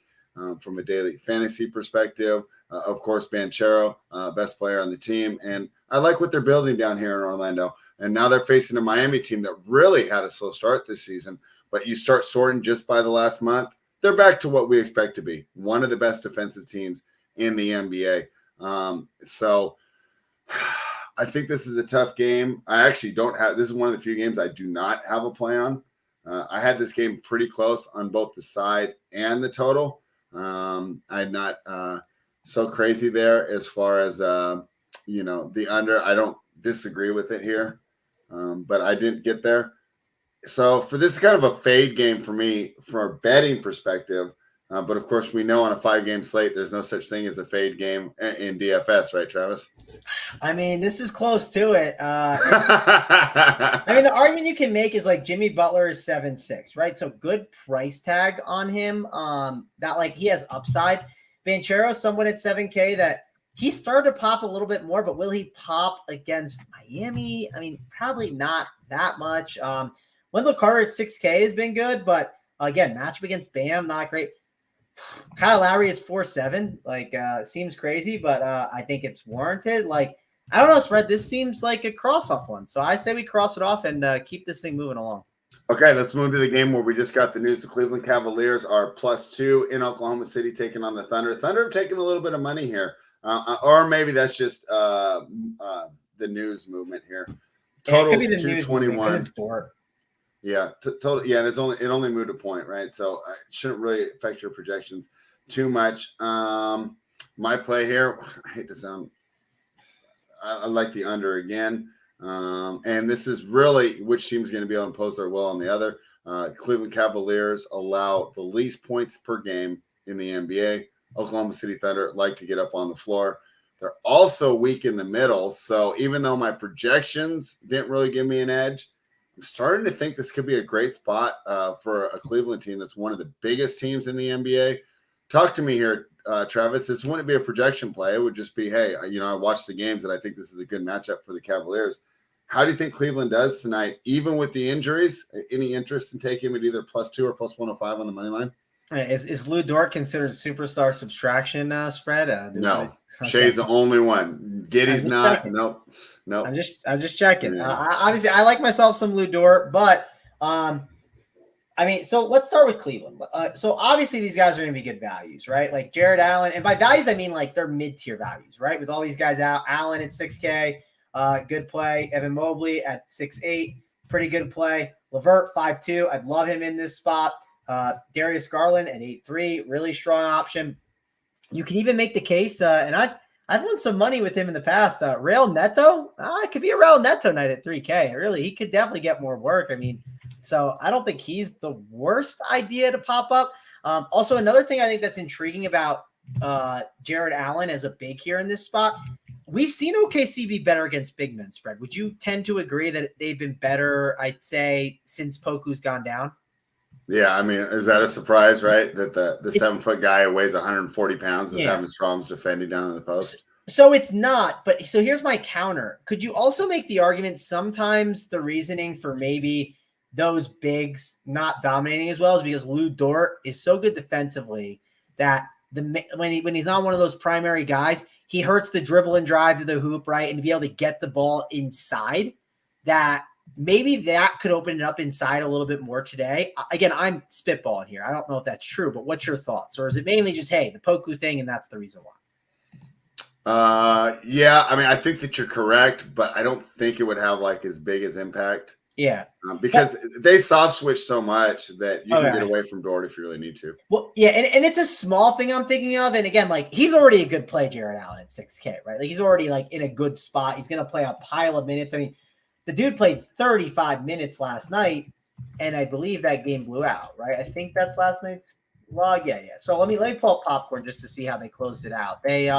from a daily fantasy perspective. Of course, Banchero, best player on the team, and I like what they're building down here in Orlando. And now they're facing a Miami team that really had a slow start this season. But you start sorting just by the last month, they're back to what we expect to be. One of the best defensive teams in the NBA. So I think this is a tough game. I actually don't have – this is one of the few games I do not have a play on. I had this game pretty close on both the side and the total. I'm not so crazy there as far as, the under. I don't disagree with it here. But I didn't get there. So for this kind of a fade game for me, from a betting perspective. But of course, we know on a 5-game slate, there's no such thing as a fade game in DFS, right, Travis? I mean, this is close to it. I mean, the argument you can make is like Jimmy Butler is 7-6, right? So good price tag on him. That like he has upside. Banchero, someone at 7K that he started to pop a little bit more, but will he pop against Miami? I mean, probably not that much. Wendell Carter at 6K has been good, but again, matchup against Bam, not great. Kyle Lowry is 4-7. Like, seems crazy, but I think it's warranted. Like, I don't know, Spread. This seems like a cross-off one. So I say we cross it off and keep this thing moving along. Okay, let's move to the game where we just got the news. The Cleveland Cavaliers are +2 in Oklahoma City taking on the Thunder. Thunder have taken a little bit of money here. Or maybe that's just the news movement here. Total is 221. Yeah, total. Yeah, and it only moved a point, right? So it shouldn't really affect your projections too much. My play here, I hate to sound, I like the under again. And this is really which team's going to be able to impose their will on the other. Cleveland Cavaliers allow the least points per game in the NBA. Oklahoma City Thunder like to get up on the floor. They're also weak in the middle. So even though my projections didn't really give me an edge, I'm starting to think this could be a great spot for a Cleveland team that's one of the biggest teams in the NBA. Talk to me here, Travis. This wouldn't be a projection play. It would just be, hey, I watched the games and I think this is a good matchup for the Cavaliers. How do you think Cleveland does tonight, even with the injuries? Any interest in taking it either +2 or +105 on the money line? Is Lou Dort considered superstar subtraction spread? No, okay. Shea's the only one. Giddy's not. Checking. Nope. I'm just checking. Yeah. Obviously, I like myself some Lou Dort, but I mean, so let's start with Cleveland. So obviously, these guys are going to be good values, right? Like Jared Allen, and by values I mean like they're mid-tier values, right? With all these guys out, Allen at 6K, good play. Evan Mobley at 6'8", pretty good play. LeVert 5'2", I'd love him in this spot. Darius Garland at 8'3", really strong option. You can even make the case, and I've won some money with him in the past. Rail Neto, it could be a Rail Neto night at 3K. Really, he could definitely get more work. I mean, so I don't think he's the worst idea to pop up. Also, another thing I think that's intriguing about Jared Allen as a big here in this spot, we've seen OKC be better against big men spread. Would you tend to agree that they've been better, I'd say, since Poku's gone down? Yeah, I mean, is that a surprise, right? That the 7-foot guy who weighs 140 pounds is having Strom's defending down in the post? So it's not, but so here's my counter. Could you also make the argument sometimes the reasoning for maybe those bigs not dominating as well is because Lou Dort is so good defensively that when he's not one of those primary guys, he hurts the dribble and drive to the hoop, right? And to be able to get the ball inside, that maybe that could open it up inside a little bit more today. Again, I'm spitballing here. I don't know if that's true, but what's your thoughts? Or is it mainly just, hey, the Poku thing, and that's the reason why? Yeah, I mean, I think that you're correct, but I don't think it would have like as big as impact. Yeah. Because they soft switch so much that you can get away from Dort if you really need to. Well, yeah, and it's a small thing I'm thinking of. And again, like he's already a good play, Jared Allen at 6K, right? Like he's already like in a good spot. He's going to play a pile of minutes. I mean, the dude played 35 minutes last night, and I believe that game blew out, right? I think that's last night's log. Yeah. So let me pull up Popcorn just to see how they closed it out. They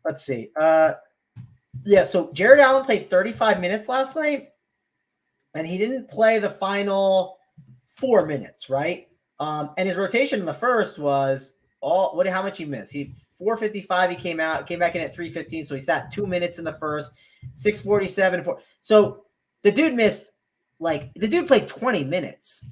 let's see. So Jared Allen played 35 minutes last night. and he didn't play the final 4 minutes, right? And his rotation in the first was how much he missed? 4:55. He came back in at 3:15. So he sat 2 minutes in the first, 6:47. So the dude played 20 minutes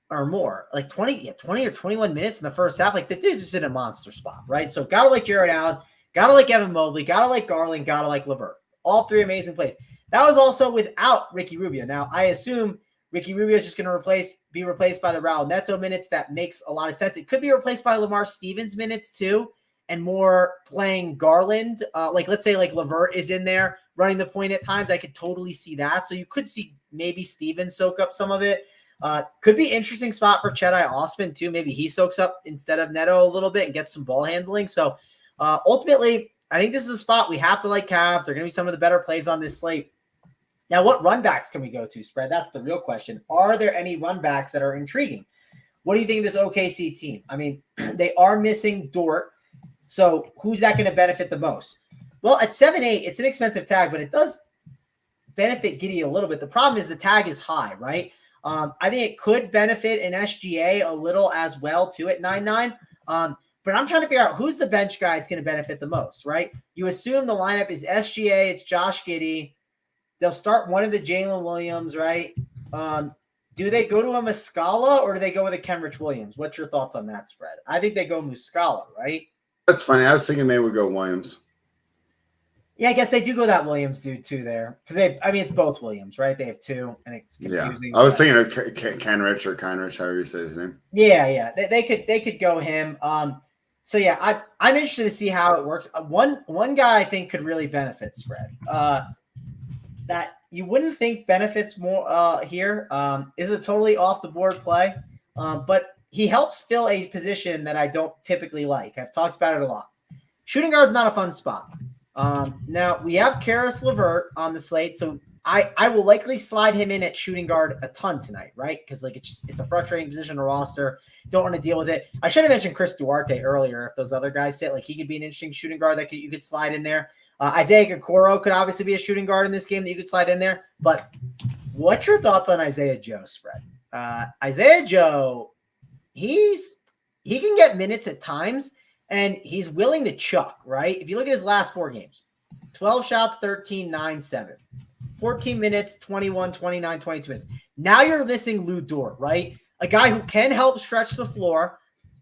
or more, like 20 or 21 minutes in the first half. Like the dude's just in a monster spot, right? So gotta like Jared Allen, gotta like Evan Mobley, gotta like Garland, gotta like LeVert. All three amazing plays. That was also without Ricky Rubio. Now I assume Ricky Rubio is just going to be replaced by the Raul Neto minutes. That makes a lot of sense. It could be replaced by Lamar Stevens minutes too, and more playing Garland. Like let's say like LeVert is in there running the point at times. I could totally see that. So you could see maybe Stevens soak up some of it. Could be interesting spot for Cedi Osman too. Maybe he soaks up instead of Neto a little bit and gets some ball handling. So ultimately, I think this is a spot we have to like Cavs. They're going to be some of the better plays on this slate. Now, what runbacks can we go to, Spread? That's the real question. Are there any runbacks that are intriguing? What do you think of this OKC team? I mean, they are missing Dort. So who's that going to benefit the most? Well, at 7.8, it's an expensive tag, but it does benefit Giddey a little bit. The problem is the tag is high, right? I think it could benefit an SGA a little as well, too, at 9.9. But I'm trying to figure out who's the bench guy that's going to benefit the most, right? You assume the lineup is SGA, it's Josh Giddey. They'll start one of the Jalen Williams, right? Do they go to a Muscala or do they go with a Kenrich Williams? What's your thoughts on that, Spread? I think they go Muscala, right? That's funny. I was thinking they would go Williams. Yeah, I guess they do go that Williams dude too there. Because it's both Williams, right? They have two, and it's confusing. Yeah. I was thinking of Kenrich or Kenrich, however you say his name. Yeah. They could go him. So yeah, I'm interested to see how it works. One guy I think could really benefit, Spread. That you wouldn't think benefits more here is a totally off the board play, but he helps fill a position that I don't typically like. I've talked about it a lot. Shooting guard is not a fun spot. Now we have Karis LeVert on the slate, so I will likely slide him in at shooting guard a ton tonight, right? Because it's a frustrating position to roster. Don't want to deal with it. I should have mentioned Chris Duarte earlier. If those other guys sit, like he could be an interesting shooting guard that you could slide in there. Isaiah Okoro could obviously be a shooting guard in this game that you could slide in there. But what's your thoughts on Isaiah Joe, Spread? Isaiah Joe, he can get minutes at times, and he's willing to chuck, right? If you look at his last 4 games, 12 shots, 13, 9, 7. 14 minutes, 21, 29, 22 minutes. Now you're missing Lou Dort, right? A guy who can help stretch the floor.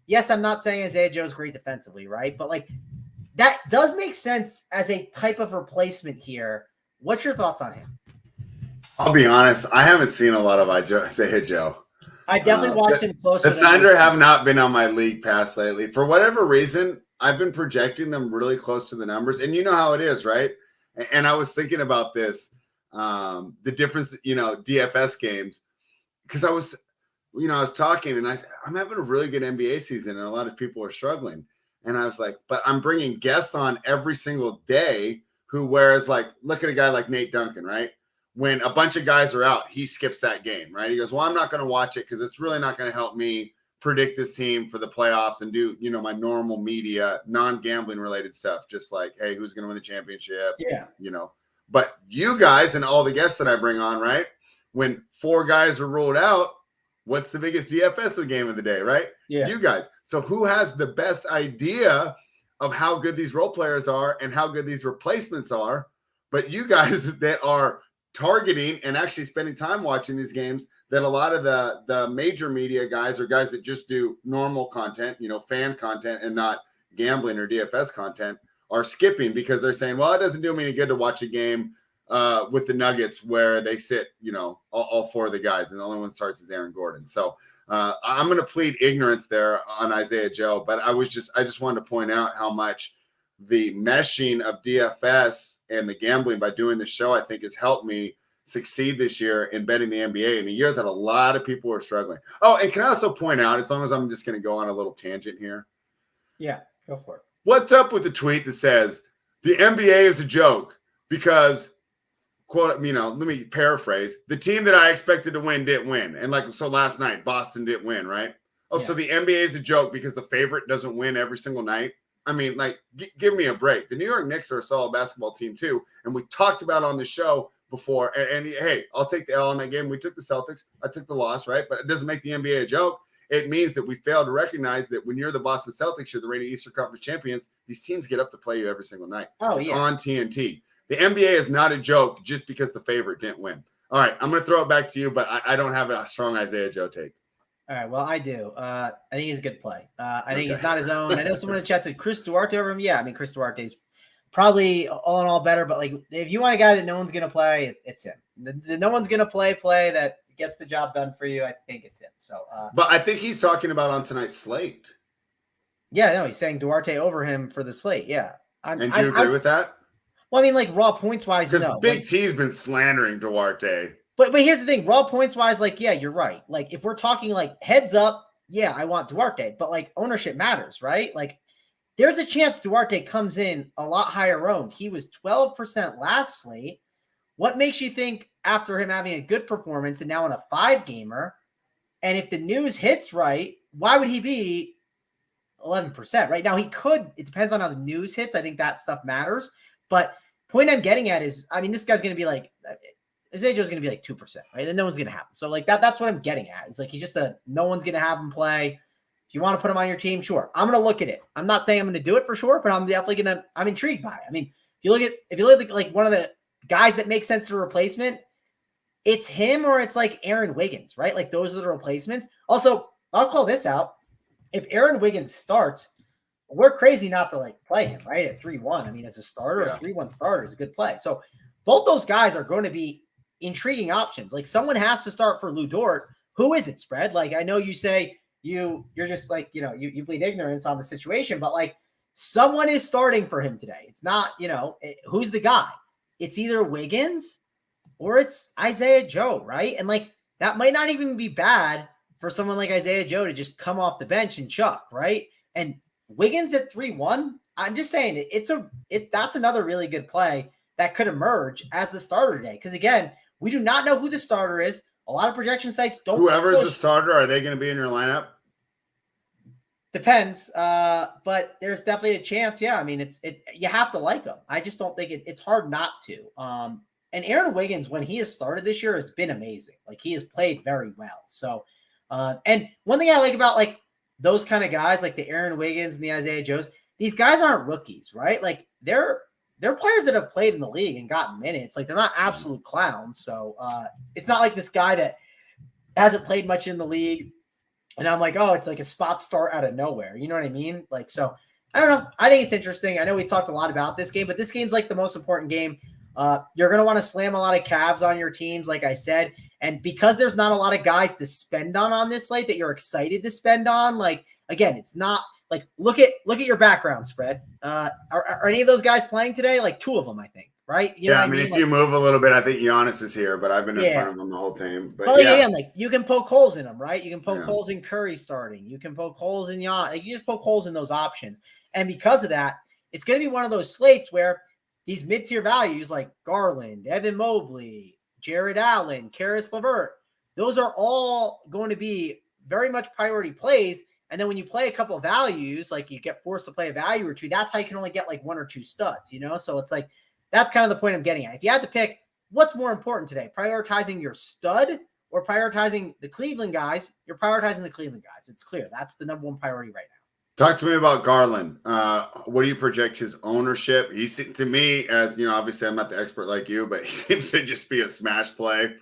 Yes, I'm not saying Isaiah Joe's great defensively, right? But that does make sense as a type of replacement here. What's your thoughts on him? I'll be honest. I haven't seen a lot of Isaiah Joe. I definitely watched him closer. The Thunder have not been on my league pass lately. For whatever reason, I've been projecting them really close to the numbers. And you know how it is, right? And I was thinking about this, the difference, DFS games. Because I was talking and I'm having a really good NBA season and a lot of people are struggling. And I was like, but I'm bringing guests on every single day whereas look at a guy like Nate Duncan, right? When a bunch of guys are out, he skips that game, right? He goes, well, I'm not going to watch it because it's really not going to help me predict this team for the playoffs and do, my normal media, non-gambling related stuff. Just like, hey, who's going to win the championship? Yeah. But you guys and all the guests that I bring on, right? When 4 guys are ruled out, what's the biggest DFS game of the day, right? Yeah. You guys. So who has the best idea of how good these role players are and how good these replacements are? But you guys that are targeting and actually spending time watching these games that a lot of the major media guys or guys that just do normal content, fan content and not gambling or DFS content are skipping because they're saying, well, it doesn't do me any good to watch a game with the Nuggets where they sit, all 4 of the guys and the only one starts is Aaron Gordon. So I'm going to plead ignorance there on Isaiah Joe, but I just wanted to point out how much the meshing of DFS and the gambling by doing the show, I think has helped me succeed this year in betting the NBA in a year that a lot of people are struggling. Oh, and can I also point out, as long as I'm just going to go on a little tangent here. Yeah, go for it. What's up with the tweet that says the NBA is a joke because, quote, let me paraphrase, the team that I expected to win didn't win. And so last night, Boston didn't win, right? Oh, yeah. So the NBA is a joke because the favorite doesn't win every single night. I mean, give me a break. The New York Knicks are a solid basketball team too. And we talked about on the show before. And hey, I'll take the L in that game. We took the Celtics. I took the loss, right? But it doesn't make the NBA a joke. It means that we fail to recognize that when you're the Boston Celtics, you're the reigning Eastern Conference champions. These teams get up to play you every single night. It's on TNT. The NBA is not a joke just because the favorite didn't win. All right, I'm going to throw it back to you, but I don't have a strong Isaiah Joe take. All right, well, I do. I think he's a good play. I think he's not his own. I know someone in the chat said Chris Duarte over him. Yeah, I mean, Chris Duarte's probably all in all better, but like if you want a guy that no one's going to play, it's him. The no one's going to play that gets the job done for you. I think it's him. So, but I think he's talking about on tonight's slate. Yeah, no, he's saying Duarte over him for the slate. Yeah. And do you agree with that? Well, I mean, like raw points wise, no. Because Big T's been slandering Duarte. But here's the thing, raw points wise, like, yeah, you're right. Like if we're talking like heads up, yeah, I want Duarte, but like ownership matters, right? Like there's a chance Duarte comes in a lot higher owned. He was 12% last slate. What makes you think after him having a good performance and now in a 5-gamer, and if the news hits right, why would he be 11%? Right now, he could. It depends on how the news hits. I think that stuff matters. But point I'm getting at is, I mean, this guy's going to be like, Isaiah Joe's going to be like 2%, right? Then no one's going to have him. So like that's what I'm getting at. It's like he's just no one's going to have him play. If you want to put him on your team, sure. I'm going to look at it. I'm not saying I'm going to do it for sure, but I'm definitely going to. I'm intrigued by it. I mean, if you look at like one of the guys that makes sense to replacement, it's him or it's like Aaron Wiggins, right? Like those are the replacements. Also, I'll call this out. If Aaron Wiggins starts, we're crazy not to like play him, right? At 3-1. I mean, as a starter, a 3-1 starter is a good play. So both those guys are going to be intriguing options. Like someone has to start for Lu Dort. Who is it, Spread? Like I know you say you're just like, you bleed ignorance on the situation, but like someone is starting for him today. It's not, who's the guy? It's either Wiggins or it's Isaiah Joe, right? And like that might not even be bad for someone like Isaiah Joe to just come off the bench and chuck, right? And Wiggins at 3-1, I'm just saying that's another really good play that could emerge as the starter today. Because again, we do not know who the starter is. A lot of projection sites don't. Whoever's the starter, are they going to be in your lineup? Depends, but there's definitely a chance. Yeah, I mean, it's you have to like them. I just don't think it's hard not to. And Aaron Wiggins, when he has started this year, has been amazing. Like he has played very well. So, and one thing I like about like those kind of guys, like the Aaron Wiggins and the Isaiah Joes, these guys aren't rookies, right? Like they're players that have played in the league and gotten minutes. Like they're not absolute clowns. So it's not like this guy that hasn't played much in the league. And I'm like, oh, it's like a spot start out of nowhere. You know what I mean? Like, so I don't know. I think it's interesting. I know we talked a lot about this game, but this game's like the most important game. You're going to want to slam a lot of Cavs on your teams, like I said. And because there's not a lot of guys to spend on this slate that you're excited to spend on, like, again, it's not like, look at your background spread. Are any of those guys playing today? Like 2 of them, I think. Right? You know I mean, if like, you move a little bit, I think Giannis is here, but I've been in front of him the whole time. But like, again, like you can poke holes in them, right? You can poke holes in Curry starting. You can poke holes in Giannis. Like, you just poke holes in those options. And because of that, it's going to be one of those slates where these mid-tier values like Garland, Evan Mobley, Jared Allen, Karis LeVert, those are all going to be very much priority plays. And then when you play a couple of values, like you get forced to play a value or 2, that's how you can only get like 1 or 2 studs, So it's like, that's kind of the point I'm getting at. If you had to pick what's more important today, prioritizing your stud or prioritizing the Cleveland guys, you're prioritizing the Cleveland guys. It's clear. That's the number 1 priority right now. Talk to me about Garland. What do you project his ownership? He's, to me, as obviously I'm not the expert like you, but he seems to just be a smash play.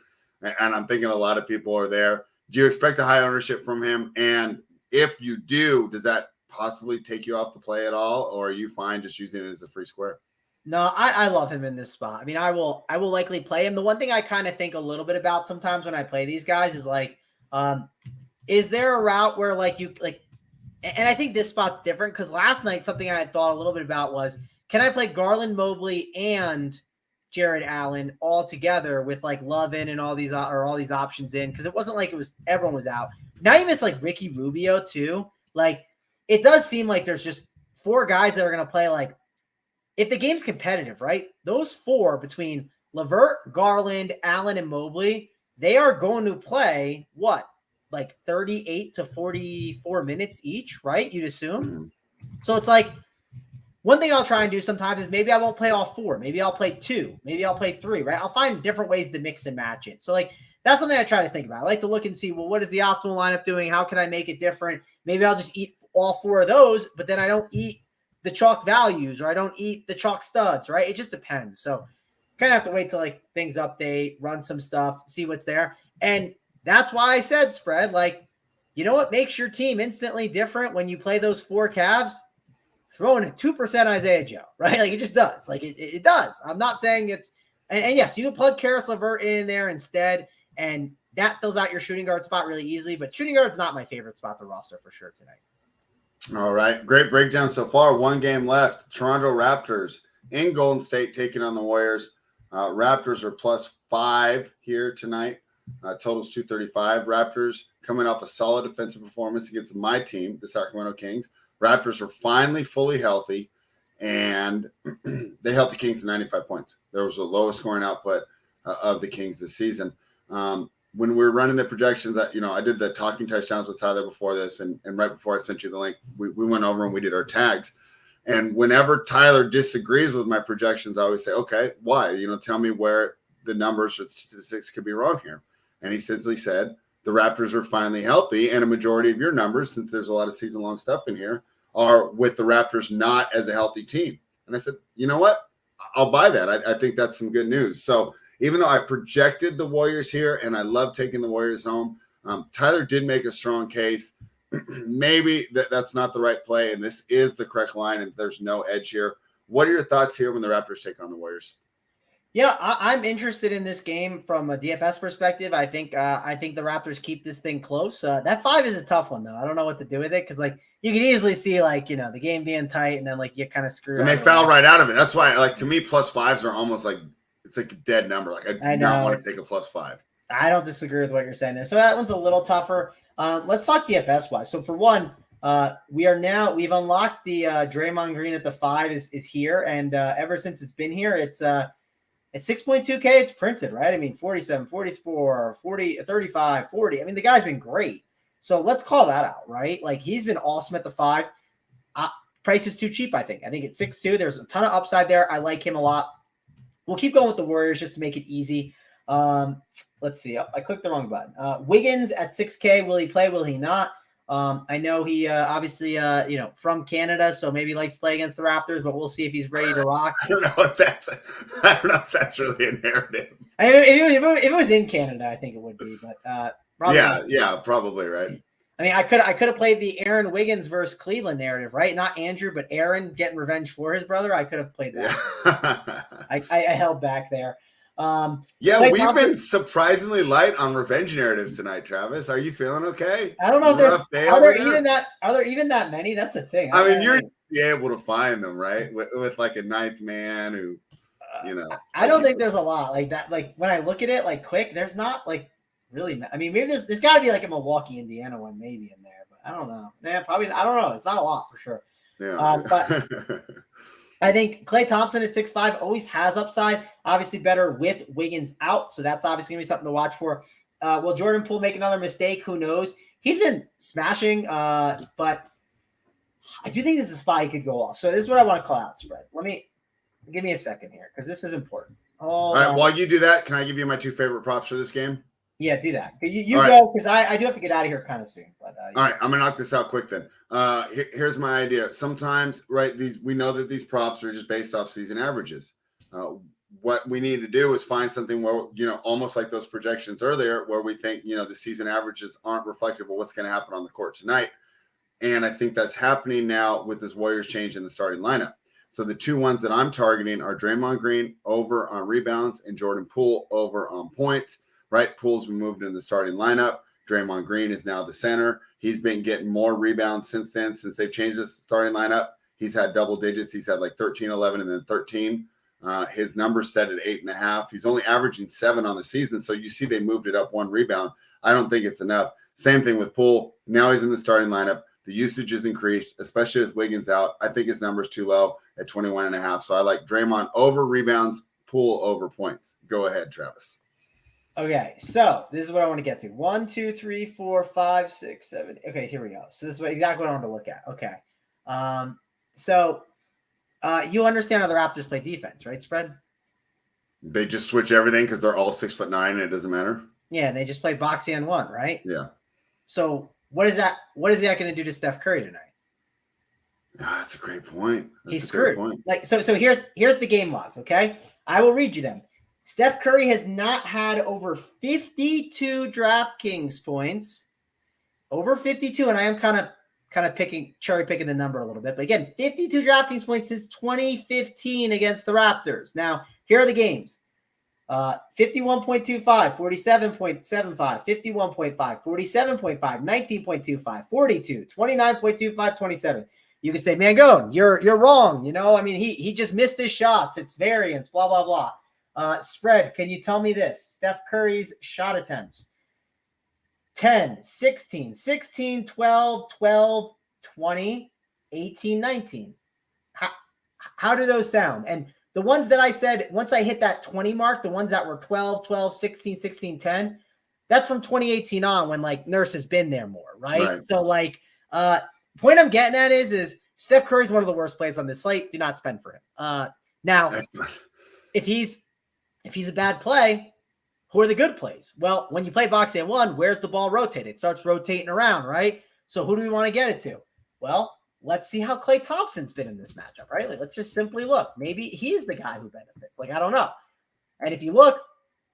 And I'm thinking a lot of people are there. Do you expect a high ownership from him? And if you do, does that possibly take you off the play at all? Or are you fine just using it as a free square? No, I love him in this spot. I mean, I will likely play him. The one thing I kind of think a little bit about sometimes when I play these guys is like, is there a route where like you like, and I think this spot's different because last night something I had thought a little bit about was, can I play Garland, Mobley, and Jared Allen all together with like Love in and all these options in? Because it wasn't like everyone was out. Now you miss like Ricky Rubio too. Like it does seem like there's just 4 guys that are going to play like. If the game's competitive, right? Those 4 between LeVert, Garland, Allen, and Mobley, they are going to play what? Like 38 to 44 minutes each, right? You'd assume. So it's like one thing I'll try and do sometimes is maybe I won't play all 4. Maybe I'll play 2. Maybe I'll play 3, right? I'll find different ways to mix and match it. So like that's something I try to think about. I like to look and see, well, what is the optimal lineup doing? How can I make it different? Maybe I'll just eat all 4 of those, but then I don't eat the chalk values or I don't eat the chalk studs, right? It just depends. So kind of have to wait till like things update, run some stuff, see what's there. And that's why I said spread, like, you know what makes your team instantly different when you play those 4 Cavs? Throwing a 2% Isaiah Joe, right? Like it just does. Like it does. I'm not saying it's and yes, you can plug Karis LeVert in there instead, and that fills out your shooting guard spot really easily. But shooting guard's not my favorite spot to roster for sure tonight. All right. Great breakdown so far. 1 game left. Toronto Raptors in Golden State taking on the Warriors. Raptors are +5 here tonight. Totals 235. Raptors coming off a solid defensive performance against my team, the Sacramento Kings. Raptors are finally fully healthy, and they held the Kings to 95 points. There was the lowest scoring output of the Kings this season. When we were running the projections, I did the talking touchdowns with Tyler before this, and right before I sent you the link, we went over and we did our tags. And whenever Tyler disagrees with my projections, I always say, okay, why? Tell me where the numbers or statistics could be wrong here. And he simply said, the Raptors are finally healthy, and a majority of your numbers, since there's a lot of season-long stuff in here, are with the Raptors not as a healthy team. And I said, you know what? I'll buy that. I think that's some good news. So even though I projected the Warriors here, and I love taking the Warriors home, Tyler did make a strong case. Maybe that's not the right play, and this is the correct line, and there's no edge here. What are your thoughts here when the Raptors take on the Warriors? Yeah, I'm interested in this game from a DFS perspective. I think the Raptors keep this thing close. That 5 is a tough one though. I don't know what to do with it because like you can easily see like the game being tight and then like you kind of screw. And they foul right out of it. That's why like to me +5s are almost like it's like a dead number. Like I do not want to take a +5. I don't disagree with what you're saying there. So that one's a little tougher. Let's talk DFS wise. So for one, we've unlocked the Draymond Green at the 5 is here, and ever since it's been here, it's at 6.2K, it's printed, right? I mean, 47, 44, 40, 35, 40. I mean, the guy's been great. So let's call that out, right? Like, he's been awesome at the 5. Price is too cheap, I think. I think at 6.2, there's a ton of upside there. I like him a lot. We'll keep going with the Warriors just to make it easy. Let's see. I clicked the wrong button. Wiggins at 6K. Will he play? Will he not? I know he obviously from Canada, so maybe he likes to play against the Raptors, but we'll see if he's ready to rock. I don't know if that's really a narrative. If it was in Canada, I think it would be, but probably yeah, probably right. I mean, I could have played the Aaron Wiggins versus Cleveland narrative, right? Not Andrew, but Aaron getting revenge for his brother. I could have played that. Yeah. I held back there. We've been surprisingly light on revenge narratives tonight, Travis. Are you feeling okay? I don't know if are there even that many? That's the thing. I mean, you're able to find them, right? With like a 9th man who, I don't think there's a lot like that. Like when I look at it, like quick, there's not like really. I mean, maybe there's got to be like a Milwaukee, Indiana one maybe in there, but I don't know. Man, probably I don't know. It's not a lot for sure. Yeah. But I think Klay Thompson at 6'5" always has upside. Obviously better with Wiggins out, so that's obviously going to be something to watch for. Will Jordan Poole make another mistake? Who knows? He's been smashing, but I do think this is a spot he could go off. So this is what I want to call out, spread. Give me a second here because this is important. All right, while you do that, can I give you my 2 favorite props for this game? Yeah, do that. You go because I do have to get out of here kind of soon. But all right, I'm gonna knock this out quick then. Here's my idea. Sometimes, right, we know that these props are just based off season averages. What we need to do is find something where almost like those projections earlier, where we think the season averages aren't reflective of what's going to happen on the court tonight. And I think that's happening now with this Warriors change in the starting lineup. So the 2 ones that I'm targeting are Draymond Green over on rebounds and Jordan Poole over on points. Right, Poole's been moved in the starting lineup. Draymond Green is now the center. He's been getting more rebounds since they've changed the starting lineup. He's had double digits. He's had like 13, 11, and then 13. His number's set at 8.5. He's only averaging 7 on the season. So you see they moved it up 1 rebound. I don't think it's enough. Same thing with Poole. Now he's in the starting lineup. The usage has increased, especially with Wiggins out. I think his number's too low at 21.5. So I like Draymond over rebounds, Poole over points. Go ahead, Travis. Okay, so this is what I want to get to. 1, 2, 3, 4, 5, 6, 7. Okay, here we go. So this is exactly what I want to look at. Okay. So You understand how the Raptors play defense, right, Spread? They just switch everything because they're all 6'9" and it doesn't matter. Yeah, they just play box and one, right? Yeah. So what is that going to do to Steph Curry tonight? That's a great point. He's screwed. Like so here's the game logs, okay? I will read you them. Steph Curry has not had over 52 DraftKings points. Over 52, and I am kind of cherry picking the number a little bit. But again, 52 DraftKings points since 2015 against the Raptors. Now, here are the games. 51.25, 47.75, 51.5, 47.5, 19.25, 42, 29.25, 27. You can say, Mangone, you're wrong. I mean, he just missed his shots. It's variance, blah, blah, blah. Spread, can you tell me this? Steph Curry's shot attempts. 10, 16, 16, 12, 12, 20, 18, 19. How do those sound? And the ones that I said, once I hit that 20 mark, the ones that were 12, 12, 16, 16, 10, that's from 2018 on when like Nurse has been there more, right? So like, point I'm getting at is Steph Curry's one of the worst plays on this slate. Do not spend for him. Now, if he's a bad play, who are the good plays? Well, when you play box and one, where's the ball rotated? It starts rotating around, right? So who do we want to get it to? Well, let's see how Klay Thompson's been in this matchup, right? Like, let's just simply look. Maybe he's the guy who benefits. Like, I don't know. And if you look,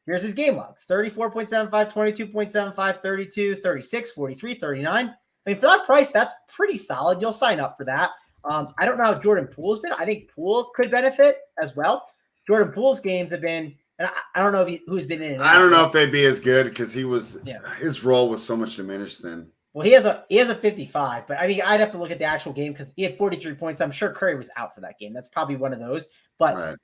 here's his game logs. 34.75, 22.75, 32, 36, 43, 39. I mean, for that price, that's pretty solid. You'll sign up for that. I don't know how Jordan Poole's been. I think Poole could benefit as well. Jordan Poole's games have been, and I don't know who's been in it. I don't know if they'd be as good because his role was so much diminished then. Well, he has a 55, but I mean, I'd have to look at the actual game because he had 43 points. I'm sure Curry was out for that game. That's probably one of those. But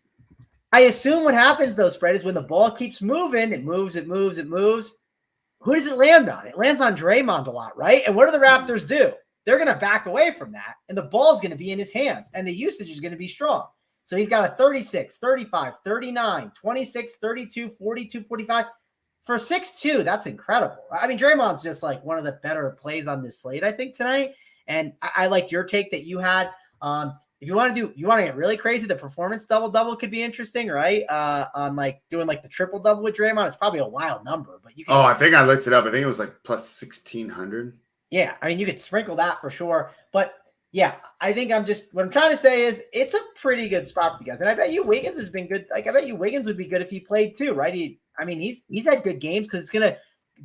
I assume what happens though, Spread, is when the ball keeps moving, it moves. Who does it land on? It lands on Draymond a lot, right? And what do the Raptors do? They're going to back away from that, and the ball's going to be in his hands, and the usage is going to be strong. So he's got a 36, 35, 39, 26, 32, 42, 45. For 6'2", that's incredible. I mean, Draymond's just like one of the better plays on this slate, I think, tonight. And I like your take that you had. If you want to get really crazy, the performance double could be interesting, right? On like doing like the triple double with Draymond, it's probably a wild number, but you can. Oh, I think I looked it up. I think it was like plus 1,600. Yeah, I mean, you could sprinkle that for sure, but. Yeah, I think what I'm trying to say is it's a pretty good spot for the guys. And I bet you Wiggins has been good. Like, I bet you Wiggins would be good if he played too, right? He's had good games because it's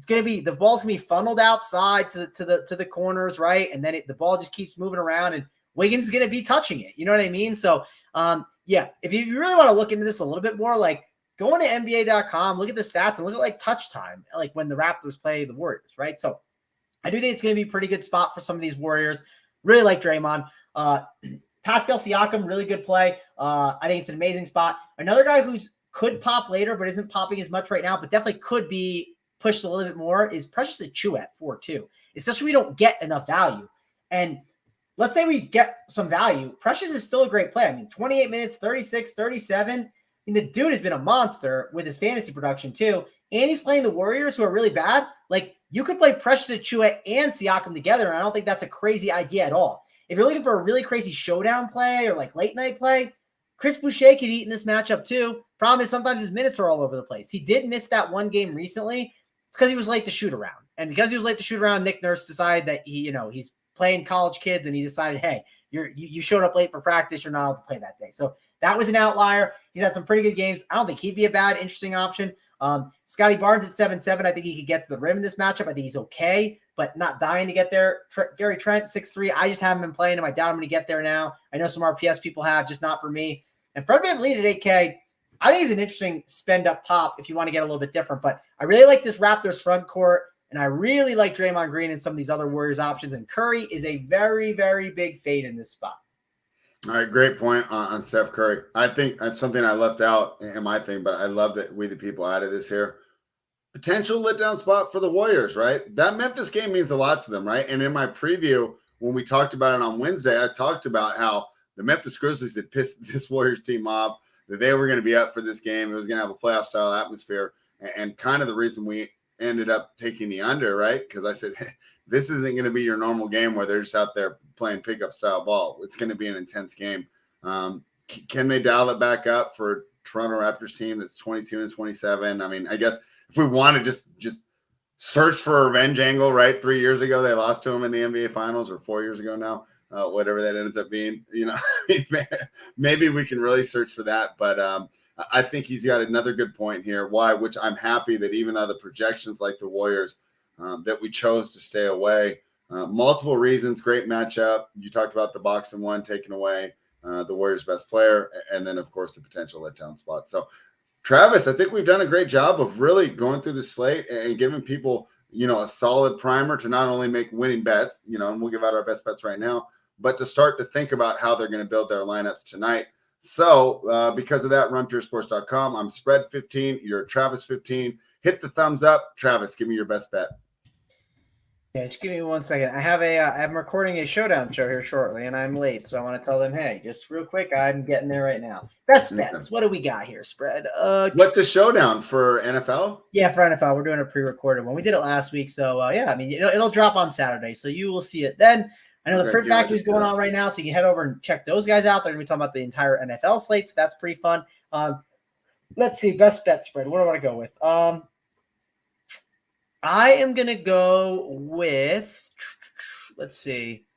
gonna be the ball's gonna be funneled outside to the corners, right? And then the ball just keeps moving around and Wiggins is gonna be touching it. You know what I mean? So yeah, if you really want to look into this a little bit more, like go into NBA.com, look at the stats and look at like touch time, like when the Raptors play the Warriors, right? So I do think it's gonna be a pretty good spot for some of these Warriors. Really like Draymond. Pascal Siakam, really good play. I think it's an amazing spot. Another guy who's could pop later, but isn't popping as much right now, but definitely could be pushed a little bit more is Precious Achiuwa at 4-2. Especially we don't get enough value. And let's say we get some value. Precious is still a great play. I mean, 28 minutes, 36, 37. I mean, the dude has been a monster with his fantasy production too. And he's playing the Warriors who are really bad. Like, you could play Precious Achiuwa and Siakam together, and I don't think that's a crazy idea at all. If you're looking for a really crazy showdown play or like late night play, Chris Boucher could eat in this matchup too. Problem is sometimes his minutes are all over the place. He did miss that one game recently. It's because he was late to shoot around. And because he was late to shoot around, Nick Nurse decided that he's playing college kids, and he decided, hey, you showed up late for practice. You're not allowed to play that day. So that was an outlier. He's had some pretty good games. I don't think he'd be a bad, interesting option. Scotty Barnes at 7-7. I think he could get to the rim in this matchup. I think he's okay, but not dying to get there. Gary Trent, 6'3". I just haven't been playing him. I doubt I'm going to get there now. I know some RPS people have, just not for me. And Fred VanVleet at 8K, I think he's an interesting spend up top if you want to get a little bit different. But I really like this Raptors front court, and I really like Draymond Green and some of these other Warriors options. And Curry is a very, very big fade in this spot. All right, great point on Steph Curry. I think that's something I left out in my thing, but I love that we the people added this here. Potential letdown spot for the Warriors, right? That Memphis game means a lot to them, right? And in my preview, when we talked about it on Wednesday, I talked about how the Memphis Grizzlies had pissed this Warriors team off, that they were going to be up for this game. It was going to have a playoff-style atmosphere, and kind of the reason we ended up taking the under, right? Because I said, hey, this isn't going to be your normal game where they're just out there playing pickup style ball. It's going to be an intense game. can they dial it back up for Toronto Raptors team that's 22-27? I mean, I guess if we want to just search for a revenge angle, right? 3 years ago, they lost to him in the NBA Finals, or 4 years ago now, whatever that ends up being. Maybe we can really search for that. But I think he's got another good point here. Why? Which I'm happy that even though the projections like the Warriors, that we chose to stay away. Multiple reasons, great matchup. You talked about the box and one taking away the Warriors' best player, and then, of course, the potential letdown spot. So, Travis, I think we've done a great job of really going through the slate and giving people, a solid primer to not only make winning bets, and we'll give out our best bets right now, but to start to think about how they're going to build their lineups tonight. So, because of that, runpuresports.com. I'm spread 15. You're Travis 15. Hit the thumbs up. Travis, give me your best bet. Yeah, just give me 1 second. I'm recording a showdown show here shortly, and I'm late, so I want to tell them, hey, just real quick, I'm getting there right now. Best bets. What do we got here, spread? What's the showdown for NFL? Yeah, for NFL, we're doing a pre-recorded one. We did it last week, so yeah, I mean, it'll drop on Saturday, so you will see it then. I know the Print Factory is going on right now, so you can head over and check those guys out. They're going to be talking about the entire NFL slate, so that's pretty fun. Let's see, best bet spread. What do I want to go with? I am going to go with, let's see.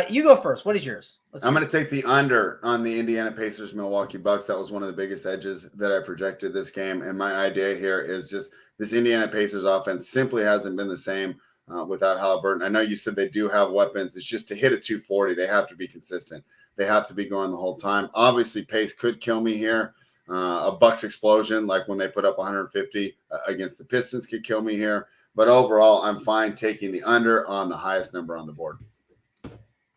You go first. What is yours? I'm going to take the under on the Indiana Pacers Milwaukee Bucks. That was one of the biggest edges that I projected this game. And my idea here is just this Indiana Pacers offense simply hasn't been the same without Halliburton. I know you said they do have weapons. It's just to hit a 240, they have to be consistent. They have to be going the whole time. Obviously, pace could kill me here. A Bucks explosion, like when they put up 150 against the Pistons, could kill me here. But overall, I'm fine taking the under on the highest number on the board.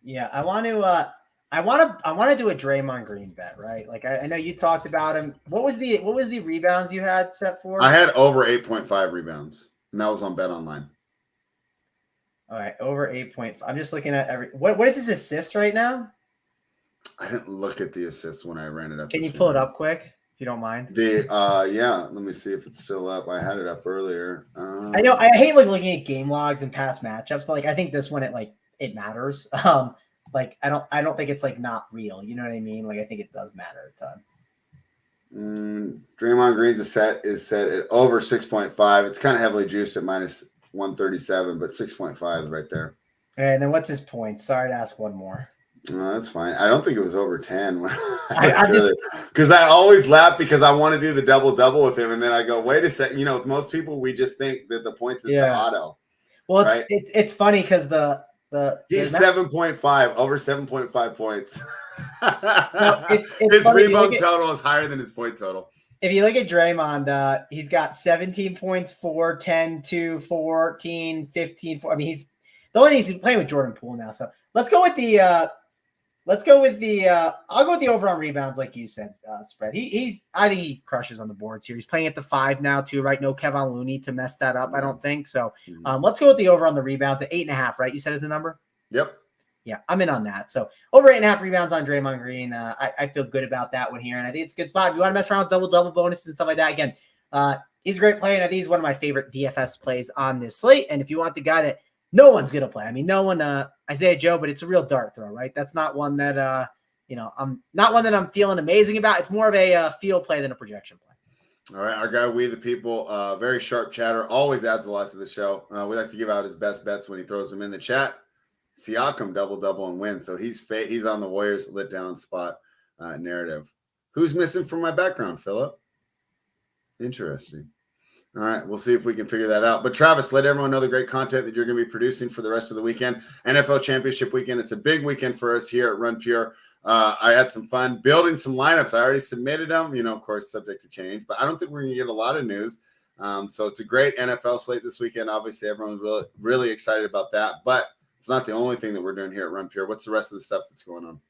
Yeah, I want to do a Draymond Green bet, right? Like I know you talked about him. What was the rebounds you had set for? I had over 8.5 rebounds, and that was on Bet Online. All right, over 8.5. I'm just looking at what is his assist right now? I didn't look at the assists when I ran it up. Can you pull it up quick? If you don't mind. Yeah, let me see if it's still up. I had it up earlier. I know I hate looking at game logs and past matchups, but I think this one it matters. I don't think it's not real. You know what I mean? I think it does matter a ton. Draymond Green's set at over 6.5. It's kind of heavily juiced at minus 137, but 6.5 right there. And then what's his points? Sorry to ask one more. No, that's fine. I don't think it was over 10. Because I always laugh because I want to do the double with him, and then I go, wait a second. With most people, we just think that the points is the auto. Well, it's funny because he's 7.5 over 7.5 points. So his rebound total is higher than his point total. If you look at Draymond, he's got 17 points, 4, 10, 2, 14, 15, 4. I mean, he's playing with Jordan Poole now. So let's go with the I'll go with the over on rebounds, like you said, spread. I think he crushes on the boards here. He's playing at the 5 now too, right? No Kevin Looney to mess that up, I don't think. So let's go with the over on the rebounds at 8.5, right? You said is the number? Yep. Yeah, I'm in on that. So over 8.5 rebounds on Draymond Green. I feel good about that one here. And I think it's a good spot. If you want to mess around with double bonuses and stuff like that, again, he's a great player. And I think he's one of my favorite DFS plays on this slate. And if you want the guy that no one's going to play, I mean, no one, Isaiah Joe, but it's a real dart throw, right? That's not one that, I'm not one that I'm feeling amazing about. It's more of a field play than a projection play. All right. Our guy, We the People, very sharp chatter, always adds a lot to the show. We like to give out his best bets when he throws them in the chat. Siakam double and win. So he's on the Warriors lit down spot narrative. Who's missing from my background, Philip? Interesting. All right, we'll see if we can figure that out. But Travis, let everyone know the great content that you're going to be producing for the rest of the weekend. NFL Championship weekend. It's a big weekend for us here at Run Pure. I had some fun building some lineups. I already submitted them, of course, subject to change. But I don't think we're going to get a lot of news. So it's a great NFL slate this weekend. Obviously, everyone's really, really excited about that. But it's not the only thing that we're doing here at Run Pure. What's the rest of the stuff that's going on?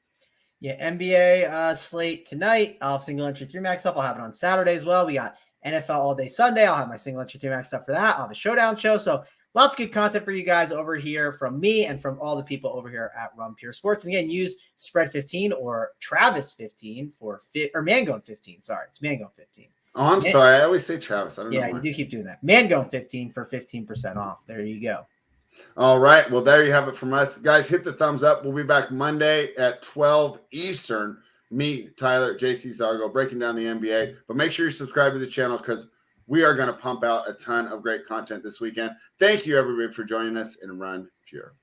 Yeah, NBA slate tonight. I'll have single entry 3-max stuff. I'll have it on Saturday as well. We got NFL all day Sunday. I'll have my single entry 3-max stuff for that. I'll have a showdown show. So lots of good content for you guys over here from me and from all the people over here at Run Pure Sports. And again, use spread 15 or Travis 15 or Mangone 15. Sorry, it's Mangone 15. Oh, I'm sorry. I always say Travis. I don't know. Yeah, you do keep doing that. Mangone 15 for 15% off. There you go. All right. Well, there you have it from us. Guys, hit the thumbs up. We'll be back Monday at 12 Eastern. me, Tyler, JC Zargo, breaking down the NBA. But make sure you subscribe to the channel because we are going to pump out a ton of great content this weekend. Thank you, everybody, for joining us and Run Pure.